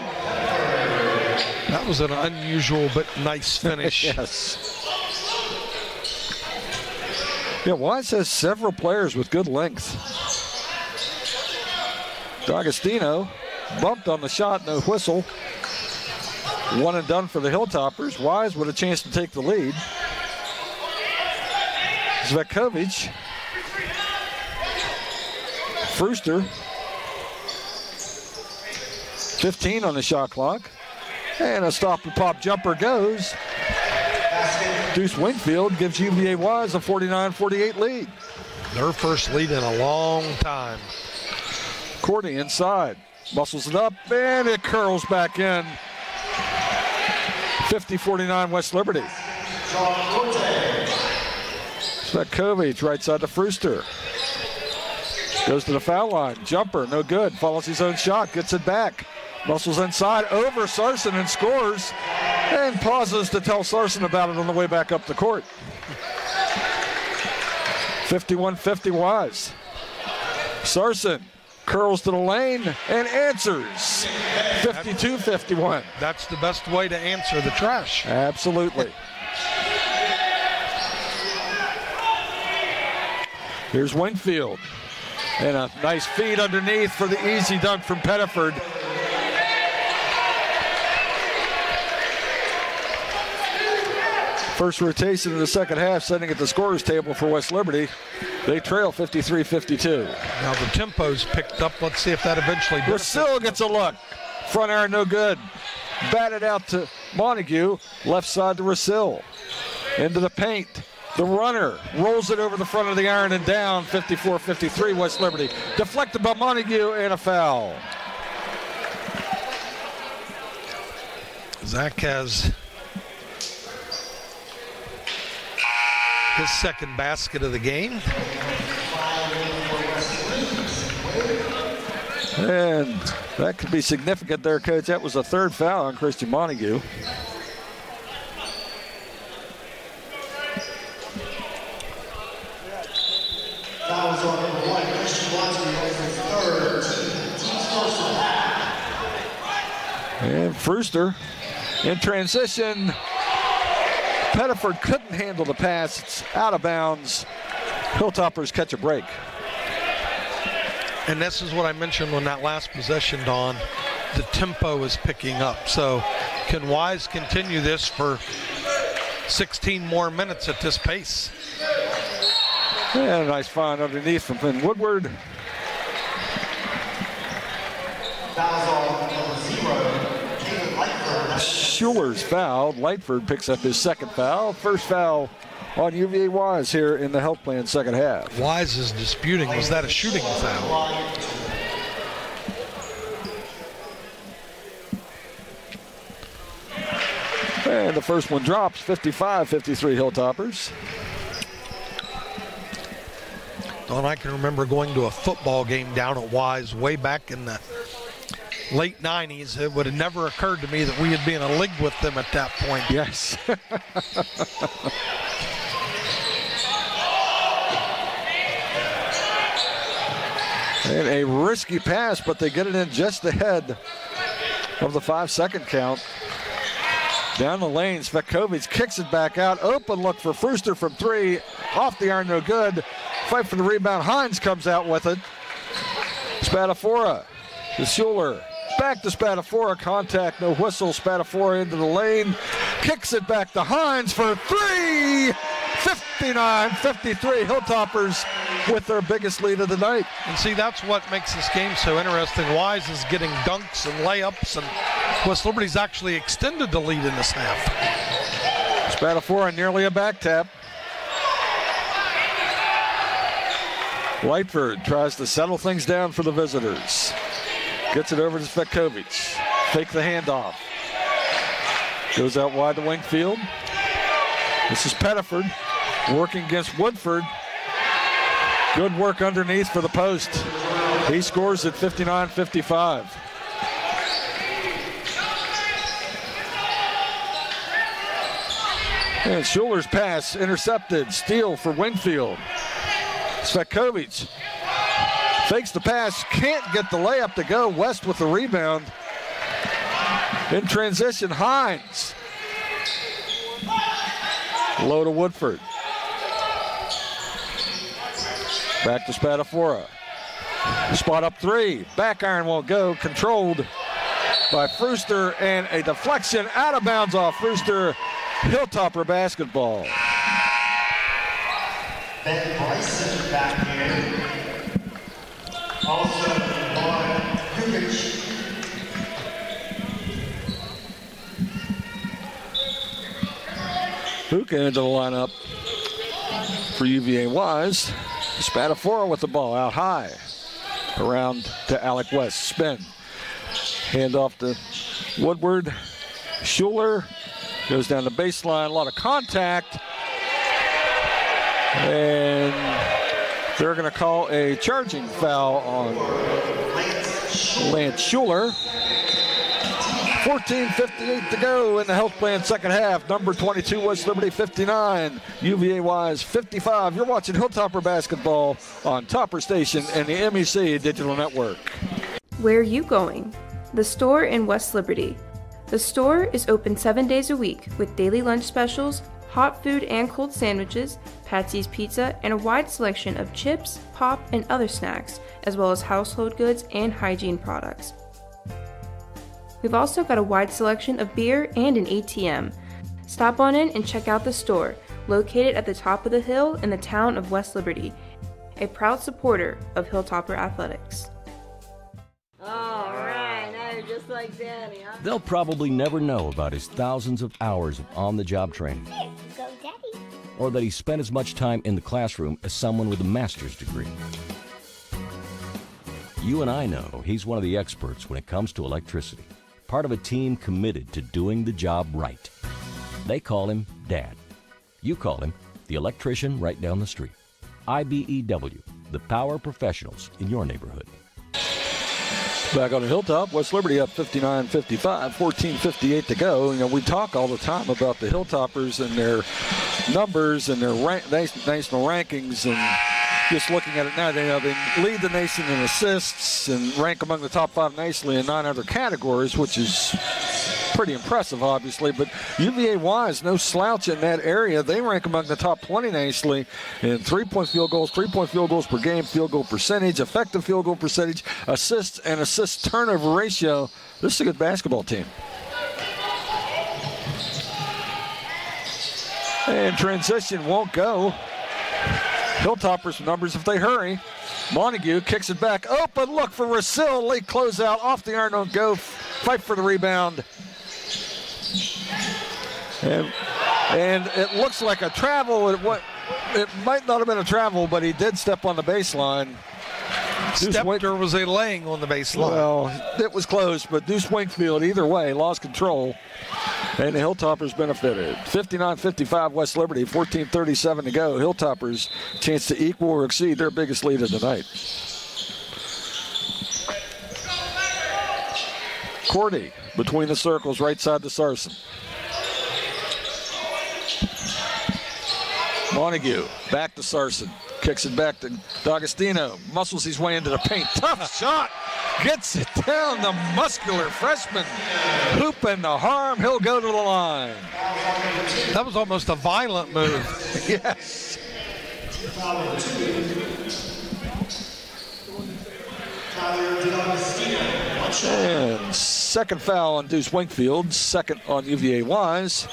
That was an unusual but nice finish. Yes. Yeah, Wise has several players with good length. D'Agostino bumped on the shot, no whistle. 1 and done for the Hilltoppers. Wise with a chance to take the lead. Zvekovic. Brewster. 15 on the shot clock. And a stop and pop jumper goes. Deuce Wingfield gives UVA Wise a 49-48 lead. Their first lead in a long time. Courtney inside. Muscles it up, and it curls back in. 50-49 West Liberty. Zvekovic right side to Brewster. Goes to the foul line. Jumper, no good. Follows his own shot, gets it back. Muscles inside, over Sarson and scores. And pauses to tell Sarson about it on the way back up the court. 51-50 Wise. Sarson curls to the lane and answers. 52-51. That's the best way to answer the trash. Absolutely. Here's Wingfield. And a nice feed underneath for the easy dunk from Pettiford. First rotation in the second half, setting at the scorer's table for West Liberty. They trail 53-52. Now the tempo's picked up. Let's see if that eventually does. Russell gets a look. Front iron, no good. Batted out to Montague. Left side to Russell. Into the paint. The runner rolls it over the front of the iron and down. 54-53 West Liberty. Deflected by Montague and a foul. Zach has his second basket of the game. And that could be significant there, Coach. That was a third foul on Christian Montague. And Brewster in transition. Pettiford couldn't handle the pass. It's out of bounds. Hilltoppers catch a break. And this is what I mentioned on that last possession, Don. The tempo is picking up. So can Wise continue this for 16 more minutes at this pace? And a nice find underneath from Finn Woodward. Schuler's fouled. Lightford picks up his second foul. First foul on UVA Wise here in the Health Plan second half. Wise is disputing. Was that a shooting foul? And the first one drops. 55-53 Hilltoppers. Don, I can remember going to a football game down at Wise way back in the late 90s. It would have never occurred to me that we would be in a league with them at that point. Yes. And a risky pass, but they get it in just ahead of the 5-second count. Down the lane, Svetkovic kicks it back out. Open look for Frooster from 3. Off the iron, no good. Fight for the rebound. Hines comes out with it. Spadafora to Schuler. Back to Spadafora. Contact, no whistle. Spadafora into the lane. Kicks it back to Hines for 3. 59-53. Hilltoppers with their biggest lead of the night. And see, that's what makes this game so interesting. Wise is getting dunks and layups, and West Liberty's actually extended the lead in this half. Spadafora nearly a back tap. Lightford tries to settle things down for the visitors. Gets it over to Svetkovic. Fake the handoff. Goes out wide to Wingfield. This is Pettiford working against Woodford. Good work underneath for the post. He scores at 59-55. And Schuler's pass intercepted. Steal for Wingfield. Svetkovic fakes the pass, can't get the layup to go. West with the rebound. In transition, Hines. Low to Woodford. Back to Spadafora. Spot up 3. Back iron won't go. Controlled by Frooster, and a deflection out of bounds off Frooster. Hilltopper basketball. Ben Bryson back in. Also, Kukic. Puka into the lineup for UVA Wise. Spadafora with the ball out high. Around to Alec West. Spin. Hand off to Woodward. Schuler goes down the baseline. A lot of contact. And they're going to call a charging foul on Lance Schuler. 14:58 to go in the Health Plan second half. Number 22 West Liberty 59, UVA Wise 55. You're watching Hilltopper basketball on Topper Station and the MEC Digital Network. Where are you going? The store in West Liberty. The store is open 7 days a week with daily lunch specials, hot food and cold sandwiches, Patsy's Pizza, and a wide selection of chips, pop, and other snacks, as well as household goods and hygiene products. We've also got a wide selection of beer and an ATM. Stop on in and check out the store, located at the top of the hill in the town of West Liberty, a proud supporter of Hilltopper Athletics. All right, now you're just like Danny, huh? They'll probably never know about his thousands of hours of on-the-job training. Here you go, Daddy. Or that he spent as much time in the classroom as someone with a master's degree. You and I know he's one of the experts when it comes to electricity. Part of a team committed to doing the job right. They call him Dad. You call him the electrician right down the street. IBEW, the power professionals in your neighborhood. Back on the Hilltop, West Liberty up 59-55, 14:58 to go. You know, we talk all the time about the Hilltoppers and their numbers and their national rankings, and just looking at it now, they lead the nation in assists and rank among the top 5 nicely in 9 other categories, which is pretty impressive, obviously. But UVA Wise, no slouch in that area. They rank among the top 20 nicely in 3-point field goals, 3-point field goals per game, field goal percentage, effective field goal percentage, assists, and assist turnover ratio. This is a good basketball team. And transition won't go. Hilltoppers numbers if they hurry. Montague kicks it back. Open look for Rasil. Late closeout off the iron, don't go. Fight for the rebound. And it looks like a travel. It might not have been a travel, but he did step on the baseline. Stepped or was he laying on the baseline? Well, it was close, but Deuce Wingfield, either way, lost control. And the Hilltoppers benefited. 59-55 West Liberty, 14:37 to go. Hilltoppers chance to equal or exceed their biggest lead of the night. Cordy between the circles, right side to Sarson. Montague back to Sarson. Kicks it back to D'Agostino. Muscles his way into the paint. Tough shot. Gets it down. The muscular freshman. Hoop and the harm. He'll go to the line. That was almost a violent move. Yes. And second foul on Deuce Winkfield. Second on UVA Wise.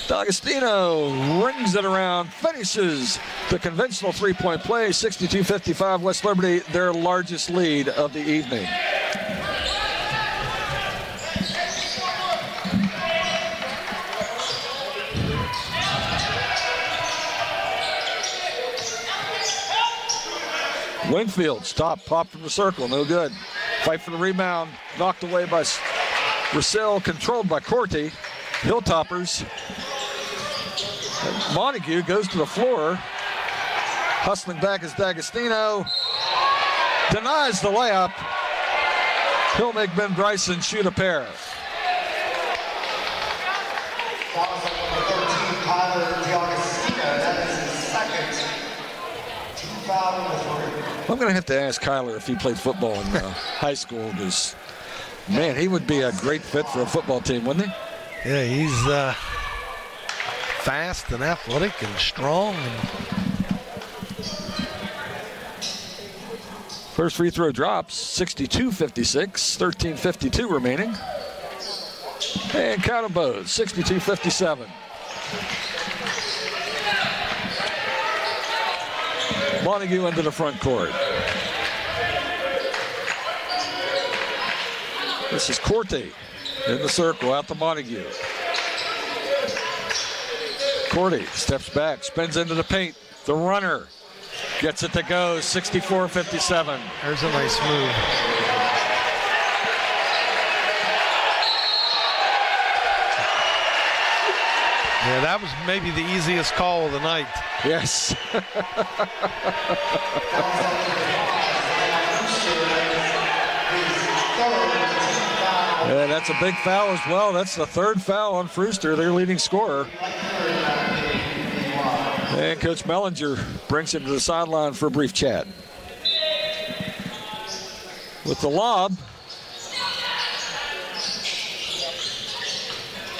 D'Agostino rings it around, finishes the conventional three-point play. 62-55, West Liberty, their largest lead of the evening. Winkfield, stop, pop from the circle, no good. Fight for the rebound, knocked away by Russell, controlled by Corte. Hilltoppers. Montague goes to the floor. Hustling back is D'Agostino. Denies the layup. He'll make Ben Bryson shoot a pair. That was number 13, Tyler D'Agostino. That is his second. Team foul number 3. I'm going to have to ask Kyler if he played football in high school, because, man, he would be a great fit for a football team, wouldn't he? Yeah, he's fast and athletic and strong. First free throw drops, 62-56, 13:52 remaining. And count them both, 62-57. Montague into the front court. This is Corte in the circle, out to Montague. Corte steps back, spins into the paint. The runner gets it to go, 64-57. There's a nice move. Yeah, that was maybe the easiest call of the night. Yes. Yeah, that's a big foul as well. That's the third foul on Frooster, their leading scorer. And Coach Mellinger brings him to the sideline for a brief chat. With the lob,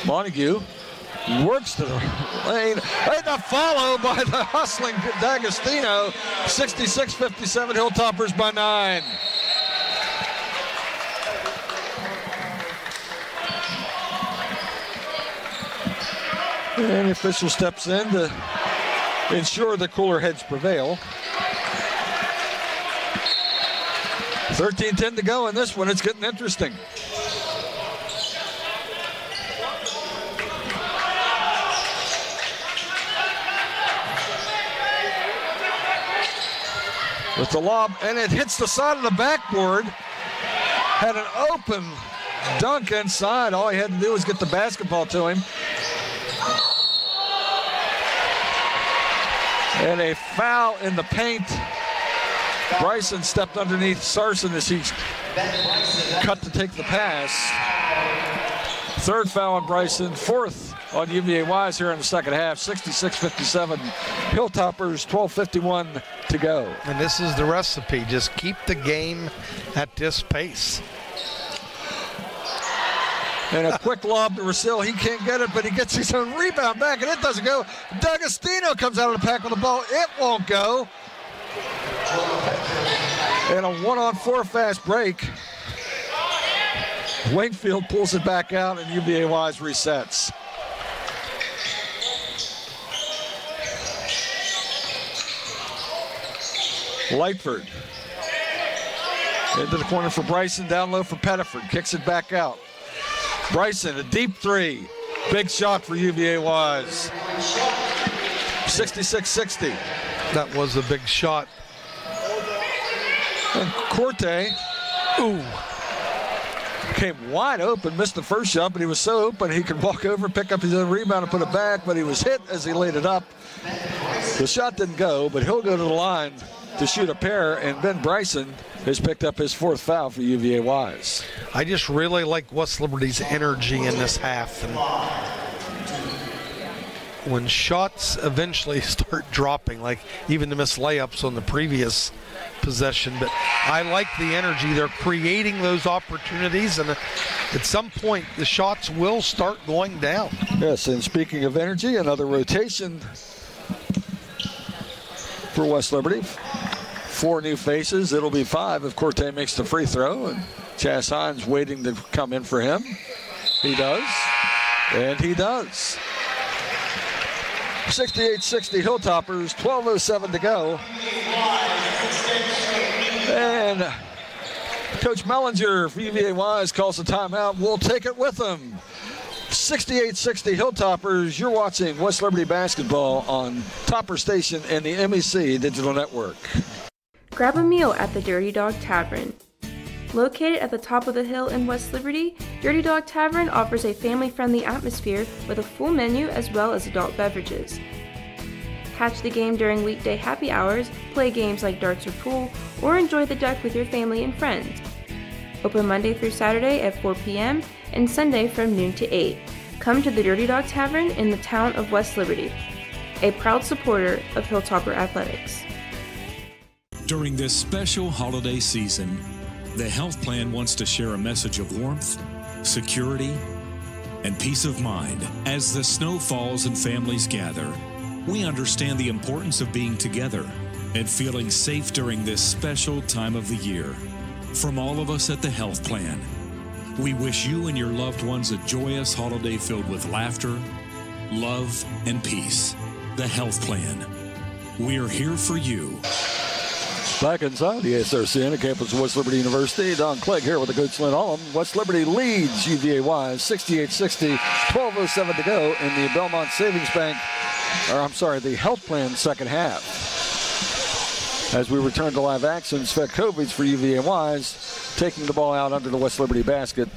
Montague works to the lane. And a follow by the hustling D'Agostino. 66-57, Hilltoppers by 9. And the official steps in to ensure the cooler heads prevail. 13-10 to go in this one. It's getting interesting. With the lob, and it hits the side of the backboard. Had an open dunk inside. All he had to do was get the basketball to him. And a foul in the paint. Bryson stepped underneath Sarson as he cut to take the pass. Third foul on Bryson, fourth on UVA Wise here in the second half. 66-57, Hilltoppers, 12:51 to go. And this is the recipe. Just keep the game at this pace. And a quick lob to Russell. He can't get it, but he gets his own rebound back, and it doesn't go. D'Agostino comes out of the pack with the ball. It won't go. And a 1-on-4 fast break. Wakefield pulls it back out, and UVA Wise resets. Lightford into the corner for Bryson, down low for Pettiford, kicks it back out. Bryson, a deep three, big shot for UVA Wise. 66-60. That was a big shot. And Corte, came wide open, missed the first shot, but he was so open he could walk over, pick up his own rebound and put it back, but he was hit as he laid it up. The shot didn't go, but he'll go to the line to shoot a pair, and Ben Bryson has picked up his fourth foul for UVA Wise. I just really like West Liberty's energy in this half. And when shots eventually start dropping, like even the missed layups on the previous possession, but I like the energy. They're creating those opportunities, and at some point the shots will start going down. Yes, and speaking of energy, another rotation for West Liberty. 4 new faces. It'll be 5 if Corte makes the free throw, and Chas Hines waiting to come in for him. He does, and he does. 68-60 Hilltoppers, 12:07 to go. And Coach Mellinger for UVA Wise calls a timeout. We'll take it with him. 68-60 Hilltoppers. You're watching West Liberty basketball on Topper Station and the MEC Digital Network. Grab a meal at the Dirty Dog Tavern. Located at the top of the hill in West Liberty, Dirty Dog Tavern offers a family-friendly atmosphere with a full menu as well as adult beverages. Catch the game during weekday happy hours, play games like darts or pool, or enjoy the deck with your family and friends. Open Monday through Saturday at 4 p.m. and Sunday from noon to 8. Come to the Dirty Dog Tavern in the town of West Liberty, a proud supporter of Hilltopper Athletics. During this special holiday season, the health plan wants to share a message of warmth, security, and peace of mind. As the snow falls and families gather, we understand the importance of being together and feeling safe during this special time of the year. From all of us at the health plan, we wish you and your loved ones a joyous holiday filled with laughter, love, and peace. The health plan. We're here for you. Back inside the SRC on the campus of West Liberty University, Don Clegg here with the Coach Lynn Ullom. West Liberty leads UVA Wise 68-60, 12:07 to go in the Belmont Savings Bank, the Health Plan second half. As we return to live action, Svetkovic for UVA Wise taking the ball out under the West Liberty basket,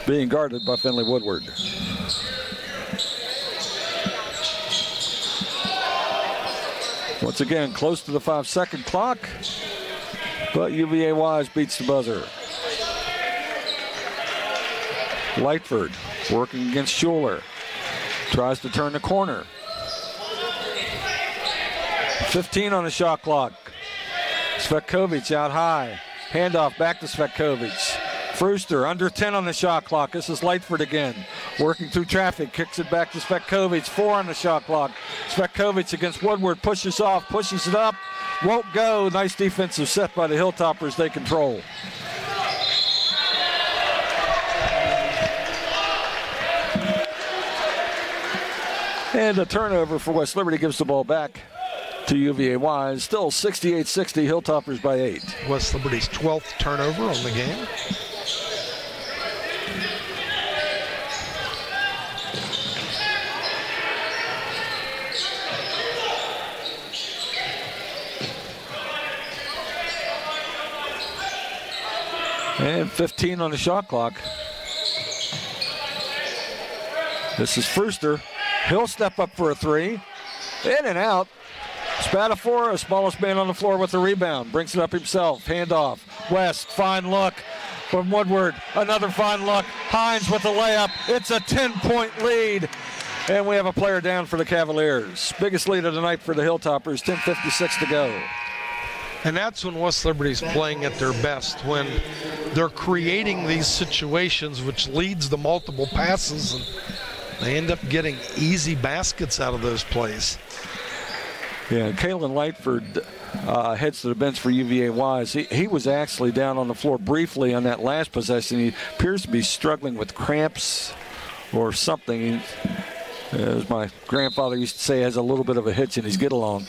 being guarded by Finley Woodward. Once again, close to the 5-second clock, but UVA Wise beats the buzzer. Lightford working against Schuler. Tries to turn the corner. 15 on the shot clock. Svetkovic out high. Handoff back to Svetkovic. Frooster under 10 on the shot clock. This is Lightford again. Working through traffic. Kicks it back to Svetkovic. 4 on the shot clock. Svetkovic against Woodward. Pushes off. Pushes it up. Won't go. Nice defensive set by the Hilltoppers. They control. And a turnover for West Liberty gives the ball back to UVA Wise. Still 68-60, Hilltoppers by 8. West Liberty's 12th turnover on the game. And 15 on the shot clock. This is Frooster. He'll step up for a 3. In and out. Spatafora, smallest man on the floor with the rebound. Brings it up himself. Handoff. West, fine look from Woodward. Another fine look. Hines with the layup. It's a 10-point lead. And we have a player down for the Cavaliers. Biggest lead of the night for the Hilltoppers. 10:56 to go. And that's when West Liberty's playing at their best, when they're creating these situations which leads to multiple passes, and they end up getting easy baskets out of those plays. Yeah, Kalen Lightford heads to the bench for UVA Wise. He was actually down on the floor briefly on that last possession. He appears to be struggling with cramps or something. As my grandfather used to say, has a little bit of a hitch in his get-along.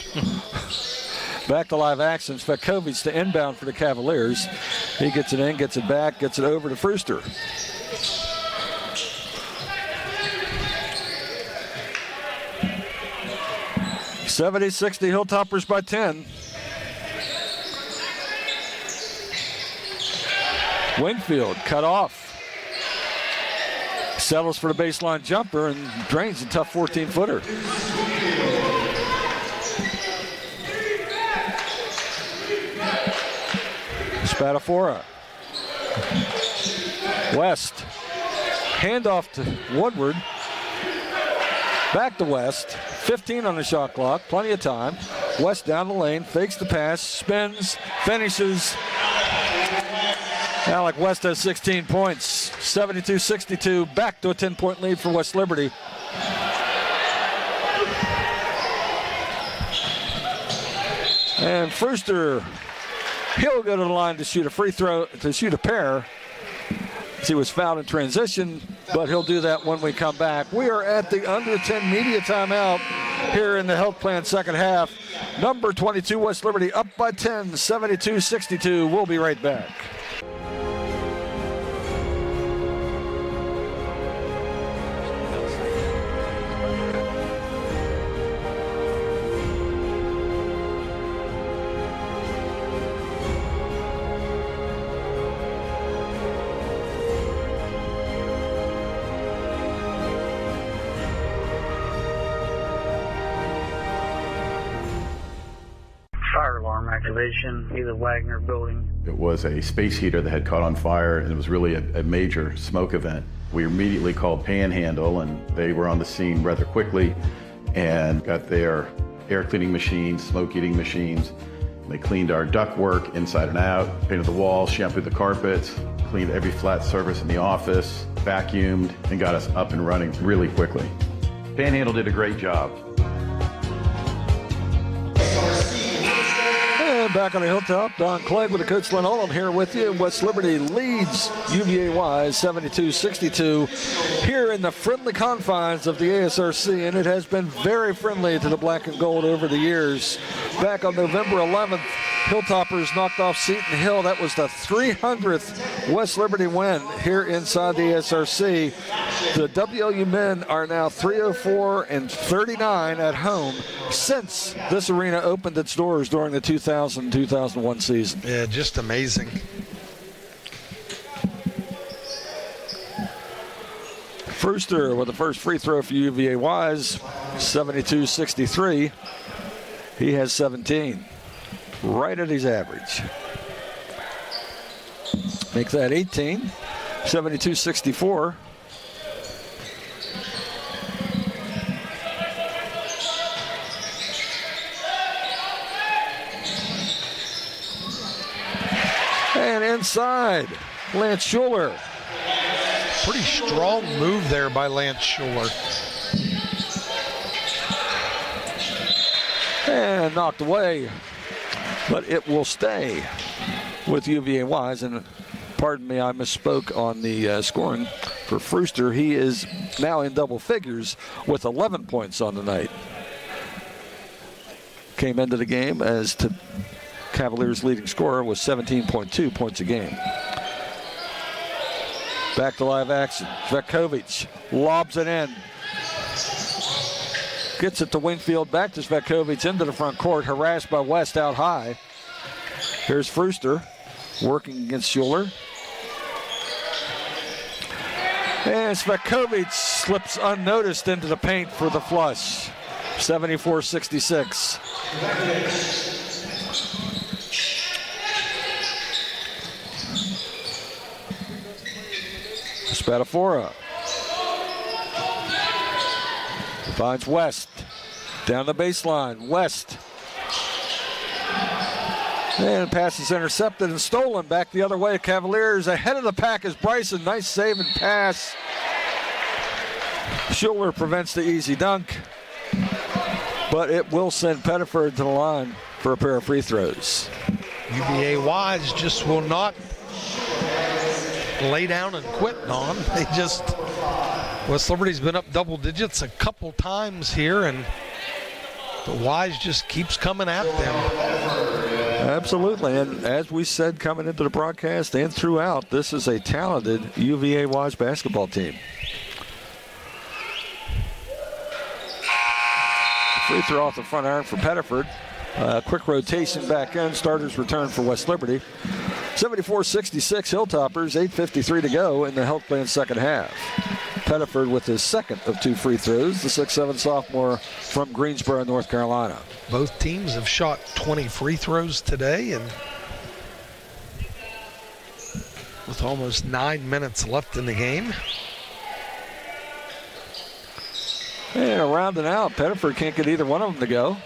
Back to live action. Svetkovic to inbound for the Cavaliers. He gets it in, gets it back, gets it over to Frooster. (70-60) Hilltoppers by 10. Wingfield cut off. Settles for the baseline jumper and drains a tough 14-footer. Spatafora. West. Handoff to Woodward. Back to West. 15 on the shot clock. Plenty of time. West down the lane. Fakes the pass. Spins. Finishes. Alec West has 16 points. 72-62. Back to a 10-point lead for West Liberty. And Frooster, he'll go to the line to shoot a free throw, to shoot a pair. He was fouled in transition, but he'll do that when we come back. We are at the under 10 media timeout here in the Health Plan second half. Number 22, West Liberty, up by 10, 72-62. We'll be right back. Activation, either Wagner building. It was a space heater that had caught on fire, and it was really a major smoke event. We immediately called Panhandle, and they were on the scene rather quickly and got their air cleaning machines, smoke eating machines. They cleaned our ductwork inside and out, painted the walls, shampooed the carpets, cleaned every flat surface in the office, vacuumed, and got us up and running really quickly. Panhandle did a great job. Back on the hilltop, Don Clegg with the Coach Lynn Olam here with you. West Liberty leads UVA-wise 72-62 here in the friendly confines of the ASRC, and it has been very friendly to the black and gold over the years. Back on November 11th, Hilltoppers knocked off Seton Hill. That was the 300th West Liberty win here inside the ASRC. The WLU men are now 304-39 at home since this arena opened its doors during the 2000-2001 season. Yeah, just amazing. Frooster with the first free throw for UVA-wise, 72-63. He has 17, right at his average. Make that 18, 72-64. And inside, Lance Schuler. Pretty strong move there by Lance Schuler. And knocked away, but it will stay with UVA-wise. And pardon me, I misspoke on the scoring for Frooster. He is now in double figures with 11 points on the night. Came into the game as Cavaliers' leading scorer was 17.2 points a game. Back to live action. Zvetkovic lobs it in. Gets it to Wingfield. Back to Zvetkovic into the front court. Harassed by West out high. Here's Frooster working against Schuler. And Zvetkovic slips unnoticed into the paint for the flush. 74-66. Spadafora finds West down the baseline. West, and pass is intercepted and stolen back the other way. Cavaliers ahead of the pack is Bryson. Nice save and pass. Schuler prevents the easy dunk, but it will send Pettiford to the line for a pair of free throws. UVA-wise just will not lay down and quit on. They just, West Liberty's been up double digits a couple times here, and the Wise just keeps coming at them. Absolutely, and as we said coming into the broadcast and throughout, this is a talented UVA-Wise basketball team. Free throw off the front iron for Pettiford. Quick rotation back in. Starters return for West Liberty. 74-66 Hilltoppers, 8:53 to go in the Health Plan second half. Pettiford with his second of two free throws, the 6'7" sophomore from Greensboro, North Carolina. Both teams have shot 20 free throws today, and with almost 9 minutes left in the game. And around and out. Pettiford can't get either one of them to go.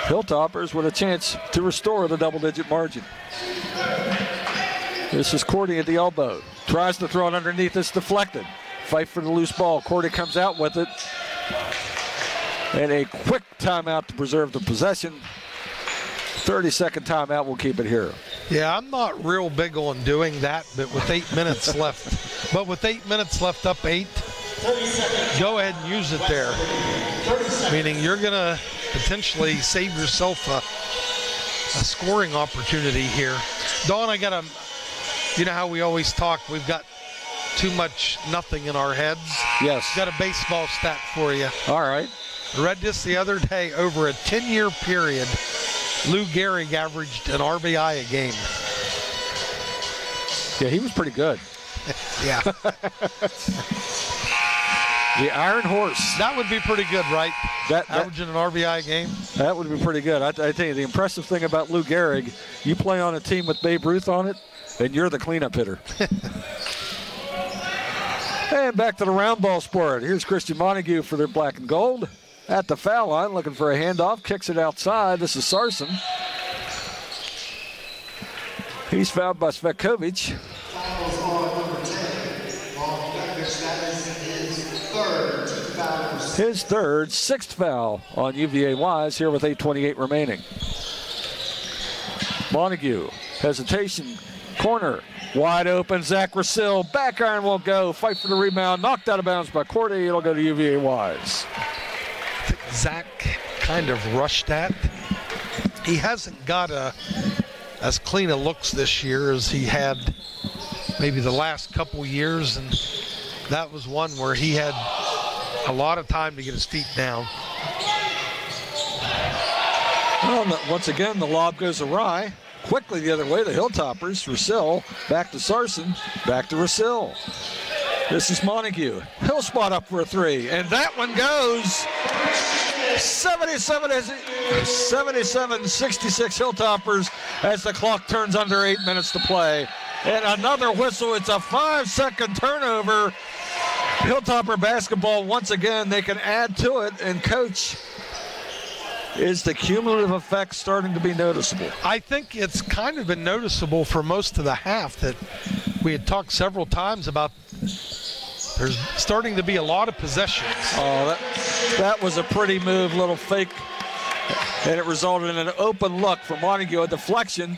Hilltoppers with a chance to restore the double-digit margin. This is Cordy at the elbow. Tries to throw it underneath. It's deflected. Fight for the loose ball. Cordy comes out with it. And a quick timeout to preserve the possession. 30-second timeout. We'll keep it here. Yeah, I'm not real big on doing that, but with 8 minutes left. But with 8 minutes left, up 8, go ahead and use it there. Meaning you're going to potentially save yourself a scoring opportunity here. Dawn, I got to, you know how we always talk, we've got too much nothing in our heads. Yes. Got a baseball stat for you. All right. I read this the other day. Over a 10-year period, Lou Gehrig averaged an RBI a game. Yeah, he was pretty good. Yeah. The Iron Horse. That would be pretty good, right? Averaging an RBI game. That would be pretty good. I tell you, the impressive thing about Lou Gehrig, you play on a team with Babe Ruth on it, and you're the cleanup hitter. And back to the round ball sport. Here's Christian Montague for their black and gold. At the foul line, looking for a handoff, kicks it outside. This is Sarson. He's fouled by Svetkovic. His third, sixth foul on UVA Wise here with 8:28 remaining. Montague, hesitation, corner, wide open, Zach Rasil, back iron won't go, fight for the rebound, knocked out of bounds by Cordy, it'll go to UVA Wise. I think Zach kind of rushed that. He hasn't got as clean a looks this year as he had maybe the last couple years, and that was one where he had a lot of time to get his feet down. Well, once again, the lob goes awry. Quickly the other way, the Hilltoppers. Rasil, back to Sarson, back to Rasil. This is Montague. He'll spot up for a three, and that one goes. 77-66 Hilltoppers as the clock turns under 8 minutes to play. And another whistle. It's a 5-second turnover. Hilltopper basketball, once again, they can add to it. And, Coach, is the cumulative effect starting to be noticeable? I think it's kind of been noticeable for most of the half that we had talked several times about. There's starting to be a lot of possessions. Oh, that was a pretty move, little fake. And it resulted in an open look for Montague, a deflection.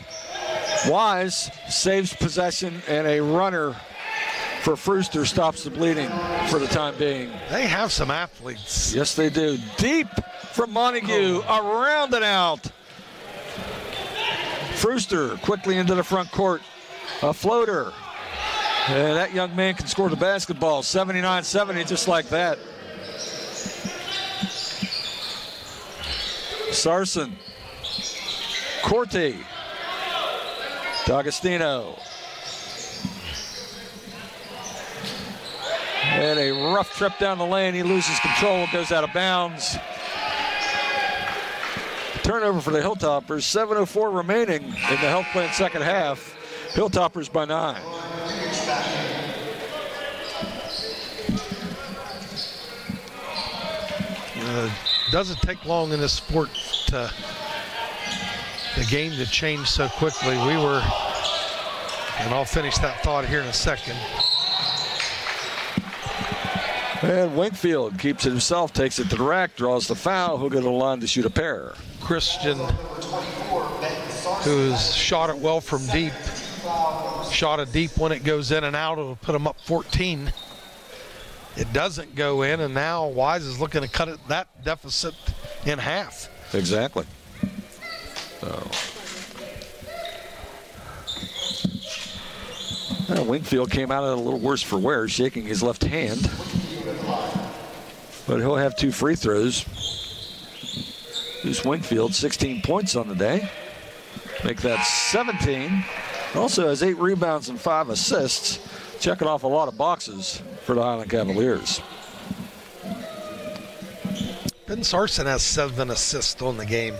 Wise saves possession, and a runner for Frooster stops the bleeding for the time being. They have some athletes. Yes, they do. Deep from Montague, around and out. Frooster quickly into the front court. A floater. And that young man can score the basketball. 79-70, just like that. Sarson. Corte. D'Agostino. And a rough trip down the lane. He loses control, goes out of bounds. Turnover for the Hilltoppers. 7:04 remaining in the Health Plan second half. Hilltoppers by 9. Doesn't take long in this sport to the game to change so quickly. We were, and I'll finish that thought here in a second. And Wingfield keeps it himself, takes it to the rack, draws the foul. He'll go to the line to shoot a pair. Christian, who's shot it well from deep, shot it deep when it goes in and out. It'll put him up 14. It doesn't go in, and now Wise is looking to cut that deficit in half. Exactly. So. Well, Wingfield came out of it a little worse for wear, shaking his left hand. But he'll have 2 free throws. Here's Wingfield, 16 points on the day. Make that 17. Also has 8 rebounds and 5 assists. Checking off a lot of boxes for the Highland Cavaliers. Ben Sarson has 7 assists on the game.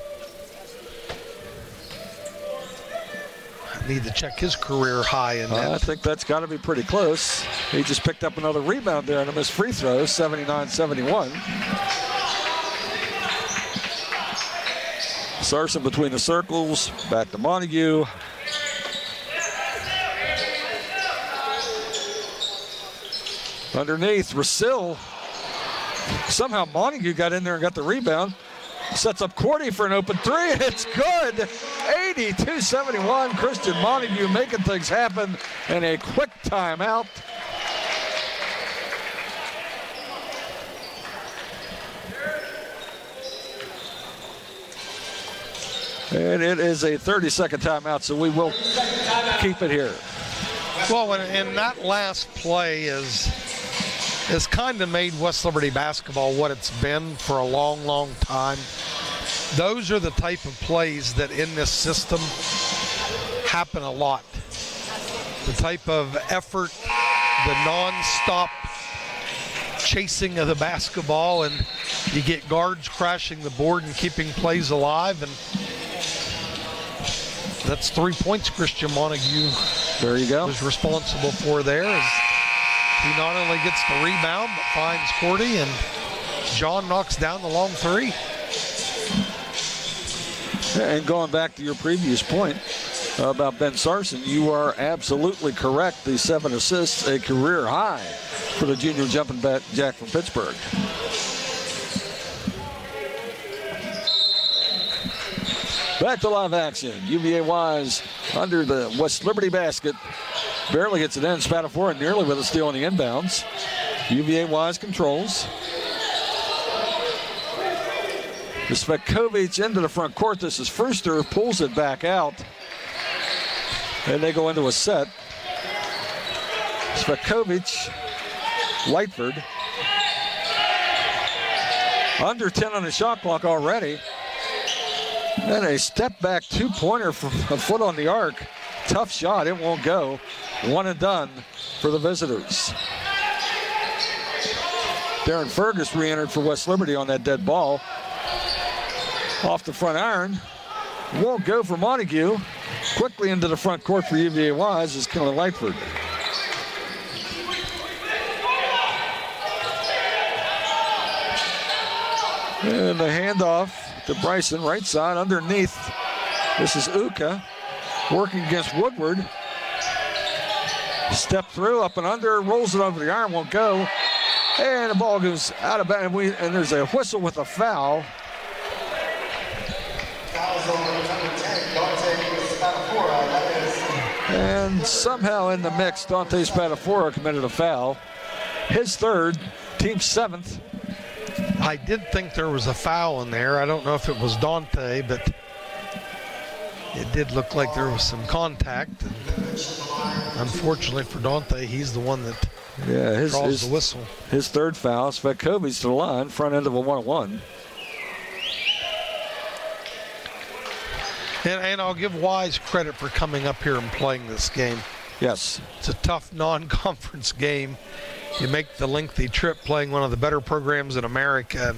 need to check his career high in that. I think that's got to be pretty close. He just picked up another rebound there and a missed free throw, 79-71. Sarson between the circles, back to Montague. Underneath, Rasil. Somehow Montague got in there and got the rebound. Sets up Cordy for an open three, and it's good. 82-71. Christian Montague making things happen, and a quick timeout. And it is a 30-second timeout, so we will keep it here. Well, and that last play has kind of made West Liberty basketball what it's been for a long, long time. Those are the type of plays that in this system happen a lot. The type of effort, the non-stop chasing of the basketball, and you get guards crashing the board and keeping plays alive, and that's 3 points Christian Montague was responsible for there. As he not only gets the rebound, but finds Cordy, and John knocks down the long three. And going back to your previous point about Ben Sarson, you are absolutely correct. The 7 assists, a career high for the junior jumping jack from Pittsburgh. Back to live action. UVA Wise under the West Liberty basket. Barely gets it in. Spatafora nearly with a steal on the inbounds. UVA Wise controls. Spetkovic into the front court. This is Frooster, pulls it back out. And they go into a set. Spetkovic, Lightford. Under 10 on the shot clock already. And a step back two-pointer from a foot on the arc. Tough shot, it won't go. One and done for the visitors. Darren Fergus re-entered for West Liberty on that dead ball. Off the front iron. Won't go for Montague. Quickly into the front court for UVA Wise is Kellen Lightford. And the handoff to Bryson, right side, underneath. This is Uka working against Woodward. Step through, up and under, rolls it over the iron, won't go. And the ball goes out of bounds, and there's a whistle with a foul. And somehow in the mix, Dante Spatafora committed a foul. His third, team 7th. I did think there was a foul in there. I don't know if it was Dante, but it did look like there was some contact. And unfortunately for Dante, he's the one that draws the whistle. His third foul. Spetkovic to the line, front end of a 1-on-1. And I'll give Wise credit for coming up here and playing this game. Yes. It's a tough non-conference game. You make the lengthy trip playing one of the better programs in America.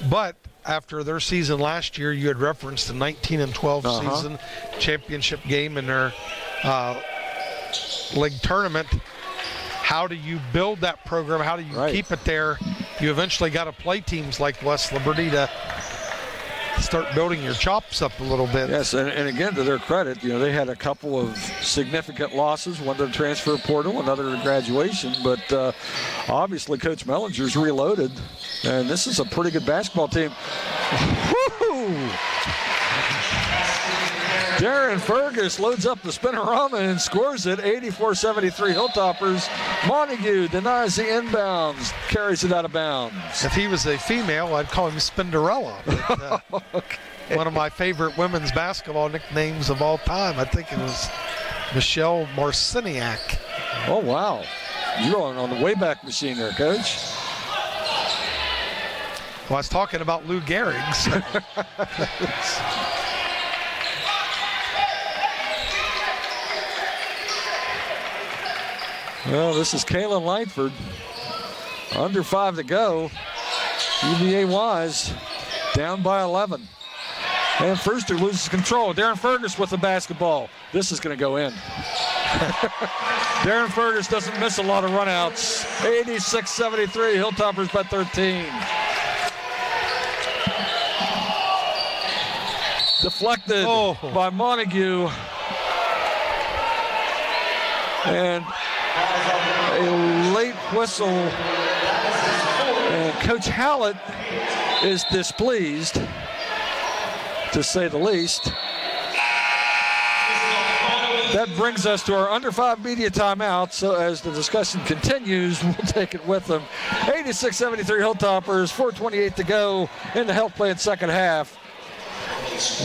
But after their season last year, you had referenced the 19-12 season championship game in their league tournament. How do you build that program? How do you keep it there? You eventually got to play teams like West Liberty to start building your chops up a little bit. Yes, and again, to their credit, they had a couple of significant losses, one to the transfer portal, another to graduation, but obviously Coach Mellinger's reloaded, and this is a pretty good basketball team. Woo-hoo! Darren Fergus loads up the spinorama and scores it, 84-73 Hilltoppers. Montague denies the inbounds, carries it out of bounds. If he was a female, I'd call him Spinderella. But, okay. One of my favorite women's basketball nicknames of all time. I think it was Michelle Marciniak. Oh, wow. You're on the Wayback Machine there, Coach. Well, I was talking about Lou Gehrig. So. Well, this is Kalen Lightford. Under 5 to go. UVA Wise down by 11. And Brewster loses control. Darren Fergus with the basketball. This is going to go in. Darren Fergus doesn't miss a lot of runouts. 86-73, Hilltoppers by 13. Deflected by Montague. And a late whistle. And Coach Hallett is displeased, to say the least. That brings us to our under 5 media timeout. So as the discussion continues, we'll take it with them. 86-73 Hilltoppers, 4:28 to go in the Health Plan second half.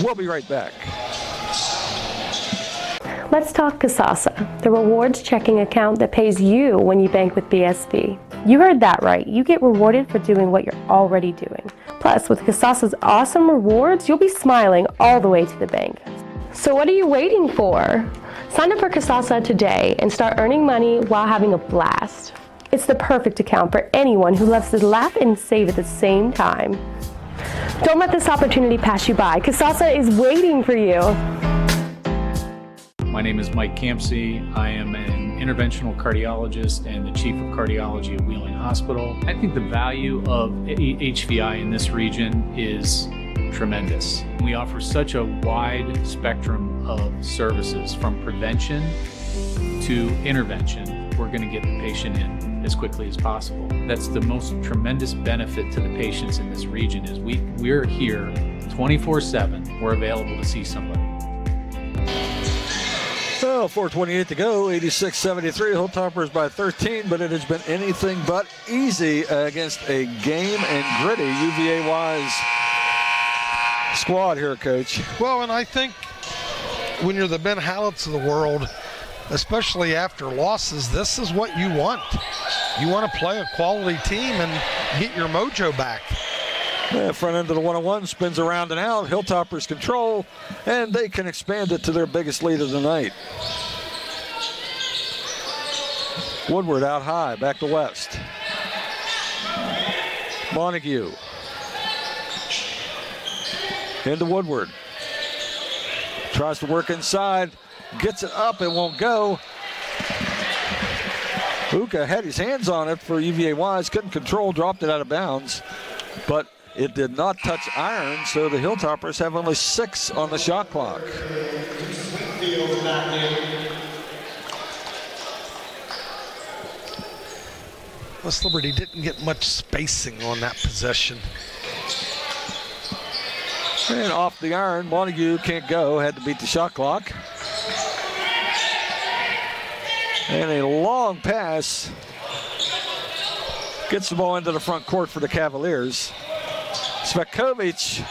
We'll be right back. Let's talk Kasasa, the rewards checking account that pays you when you bank with BSB. You heard that right. You get rewarded for doing what you're already doing. Plus, with Kasasa's awesome rewards, you'll be smiling all the way to the bank. So what are you waiting for? Sign up for Kasasa today and start earning money while having a blast. It's the perfect account for anyone who loves to laugh and save at the same time. Don't let this opportunity pass you by. Kasasa is waiting for you. My name is Mike Campsey. I am an interventional cardiologist and the chief of cardiology at Wheeling Hospital. I think the value of HVI in this region is tremendous. We offer such a wide spectrum of services, from prevention to intervention. We're going to get the patient in as quickly as possible. That's the most tremendous benefit to the patients in this region is we're here 24/7. We're available to see somebody. So 4:28 to go, 86-73, Hilltoppers by 13, but it has been anything but easy against a game and gritty UVA-wise squad here, Coach. Well, and I think when you're the Ben Halletts of the world, especially after losses, this is what you want. You want to play a quality team and get your mojo back. Front end of the 101 spins around and out. Hilltoppers control, and they can expand it to their biggest lead of the night. Woodward out high, back to West. Montague. Into Woodward. Tries to work inside. Gets it up, it won't go. Uka had his hands on it for UVA-wise. Couldn't control, dropped it out of bounds. But it did not touch iron, so the Hilltoppers have only 6 on the shot clock. West Liberty didn't get much spacing on that possession. And off the iron, Montague can't go, had to beat the shot clock. And a long pass gets the ball into the front court for the Cavaliers. Svetkovic,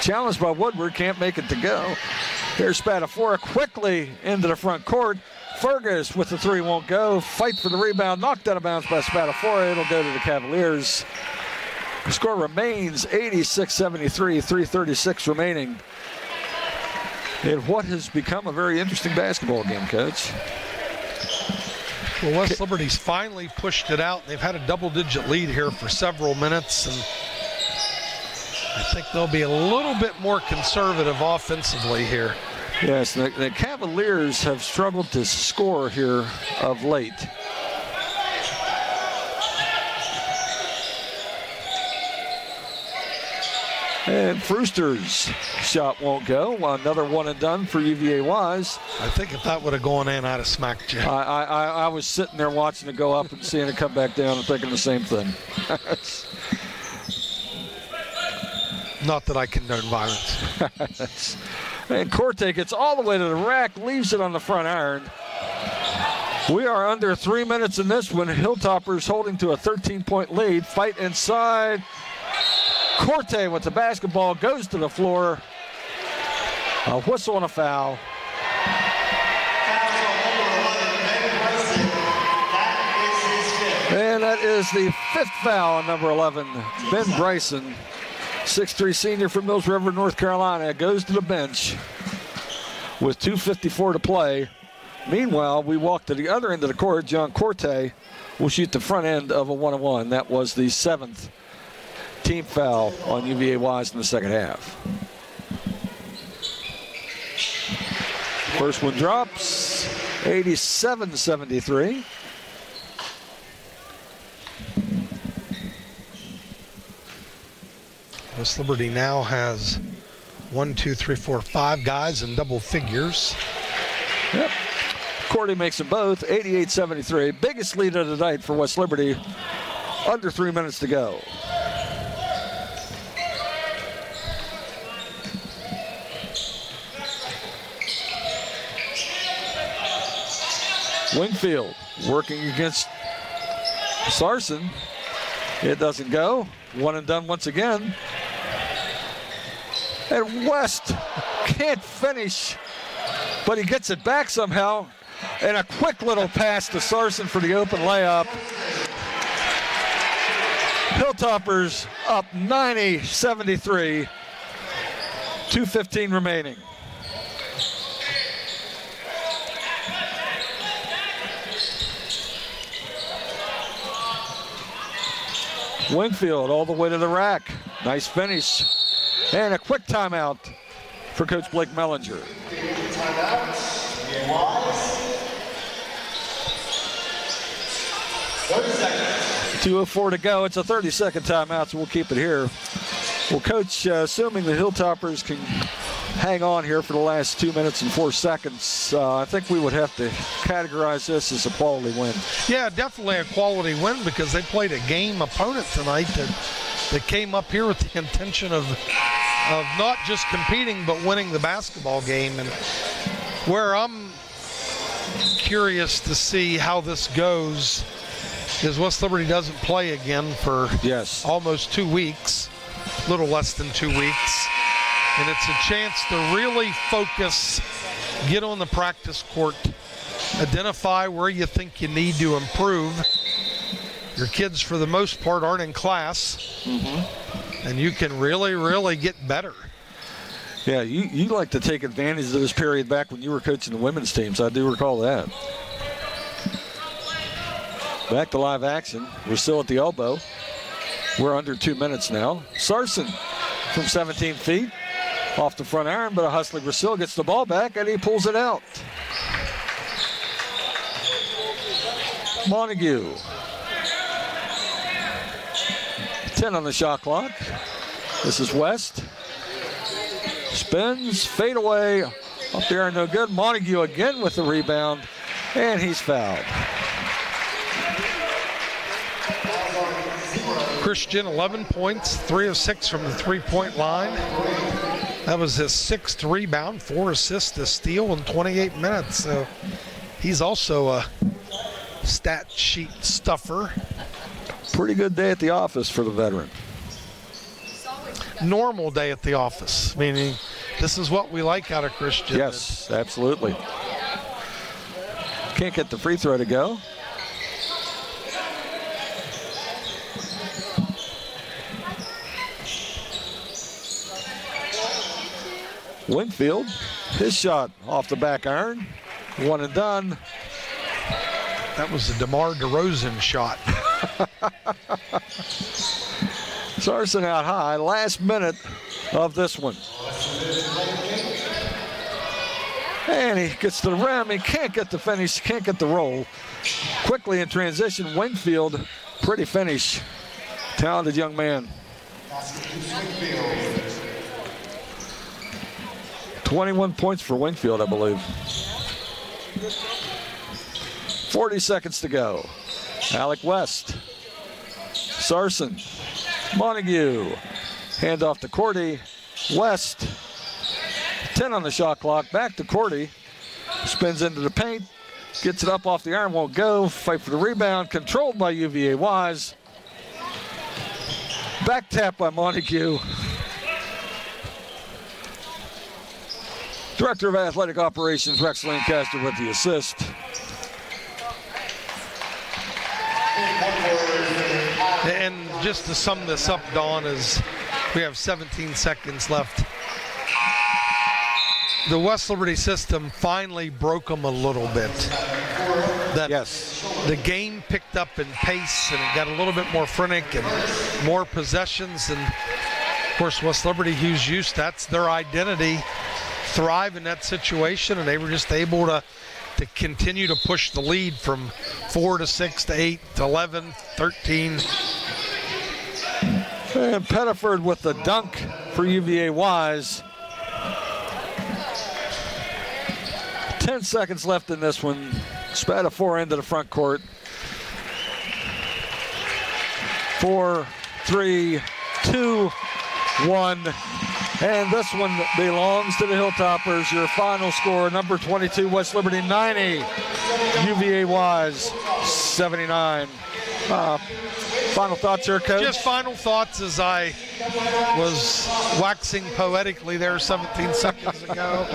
challenged by Woodward, can't make it to go. Here's Spadafora quickly into the front court. Fergus with the 3 won't go. Fight for the rebound, knocked out of bounds by Spadafora. It'll go to the Cavaliers. The score remains 86-73, 3:36 remaining in what has become a very interesting basketball game, Coach. Well, West Liberty's finally pushed it out. They've had a double-digit lead here for several minutes, and I think they'll be a little bit more conservative offensively here. Yes, the Cavaliers have struggled to score here of late. And Brewster's shot won't go. Another one and done for UVA-wise. I think if that would have gone in, I'd have smacked you. I was sitting there watching it go up and seeing it come back down and thinking the same thing. Not that I condone violence. And Corte gets all the way to the rack, leaves it on the front iron. We are under 3 minutes in this one. Hilltoppers holding to a 13-point lead. Fight inside. Corte with the basketball goes to the floor. A whistle and a foul. And that is the 5th foul on number 11, Ben Bryson. 6'3" senior from Mills River, North Carolina, goes to the bench with 2:54 to play. Meanwhile, we walk to the other end of the court. John Corte will shoot the front end of a 1-on-1. That was the 7th team foul on UVA Wise in the second half. First one drops, 87-73. West Liberty now has 5 guys in double figures. Yep. Cordy makes them both, 88-73. Biggest lead of the night for West Liberty. Under 3 minutes to go. Wingfield working against Sarson. It doesn't go. One and done once again. And West can't finish, but he gets it back somehow. And a quick little pass to Sarson for the open layup. Hilltoppers up 90-73. 2:15 remaining. Wingfield all the way to the rack. Nice finish. And a quick timeout for Coach Blake Mellinger. 2:04 to go. It's a 30-second timeout, so we'll keep it here. Well, Coach, assuming the Hilltoppers can hang on here for the last 2 minutes and 4 seconds, I think we would have to categorize this as a quality win. Yeah, definitely a quality win because they played a game opponent tonight that came up here with the intention of not just competing but winning the basketball game. And where I'm curious to see how this goes is West Liberty doesn't play again for almost 2 weeks, a little less than 2 weeks. And it's a chance to really focus, get on the practice court, identify where you think you need to improve. Your kids, for the most part, aren't in class, and you can really, really get better. Yeah, you like to take advantage of this period back when you were coaching the women's teams. I do recall that. Back to live action. We're still at the elbow. We're under 2 minutes now. Sarson from 17 feet. Off the front iron, but a hustling Brasil gets the ball back and he pulls it out. Montague. 10 on the shot clock. This is West. Spins, fade away. Up there, no good. Montague again with the rebound, and he's fouled. Christian, 11 points, 3 of 6 from the three-point line. That was his 6th rebound, 4 assists, a steal in 28 minutes. So he's also a stat sheet stuffer. Pretty good day at the office for the veteran. Normal day at the office, meaning this is what we like out of Christian. Yes, absolutely. Can't get the free throw to go. Wingfield, his shot off the back iron, 1 and done. That was a DeMar DeRozan shot. Sarson out high, last minute of this one. And he gets to the rim, he can't get the finish, can't get the roll. Quickly in transition, Wingfield, pretty finish. Talented young man. 21 points for Wingfield, I believe. 40 seconds to go. Alec West. Sarson. Montague. Hand off to Cordy. West. 10 on the shot clock. Back to Cordy. Spins into the paint. Gets it up off the iron. Won't go. Fight for the rebound. Controlled by UVA Wise. Back tap by Montague. Director of Athletic Operations, Rex Lancaster, with the assist. And just to sum this up, Dawn, is we have 17 seconds left. The West Liberty system finally broke them a little bit. that the game picked up in pace and it got a little bit more frenetic and more possessions. And of course, West Liberty, who's used, that's their identity, thrive in that situation, and they were just able to continue to push the lead from 4 to 6 to 8 to 11, 13. And Pettiford with the dunk for UVA Wise. 10 seconds left in this one. Spatafore into the front court. 4, 3, 2, 1. And this one belongs to the Hilltoppers. Your final score, number 22, West Liberty 90. UVA Wise 79. Final thoughts here, Coach? Just final thoughts as I was waxing poetically there 17 seconds ago.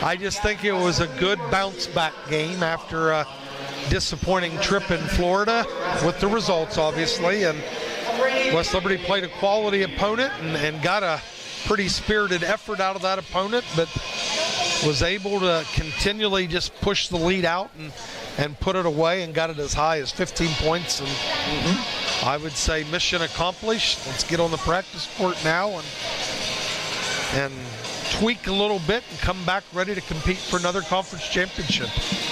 I just think it was a good bounce-back game after a disappointing trip in Florida with the results, obviously. And West Liberty played a quality opponent and got a pretty spirited effort out of that opponent, but was able to continually just push the lead out and put it away and got it as high as 15 points. And I would say mission accomplished. Let's get on the practice court now and tweak a little bit and come back ready to compete for another conference championship.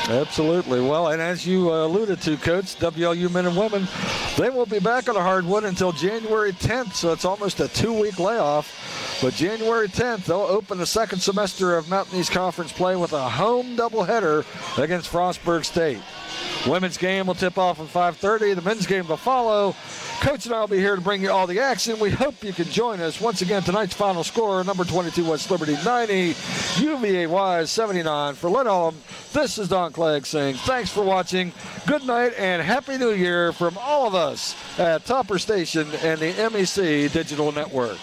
Absolutely. Well, and as you alluded to, Coach, WLU men and women, they won't be back on the hardwood until January 10th, so it's almost a 2-week layoff. But January 10th, they'll open the second semester of Mountain East Conference play with a home doubleheader against Frostburg State. Women's game will tip off at 5:30. The men's game will follow. Coach and I will be here to bring you all the action. We hope you can join us. Once again, tonight's final score, number 22 West Liberty 90, UVA Wise 79. For Lynn Ullum, this is Don Clegg saying thanks for watching. Good night and Happy New Year from all of us at Topper Station and the MEC Digital Network.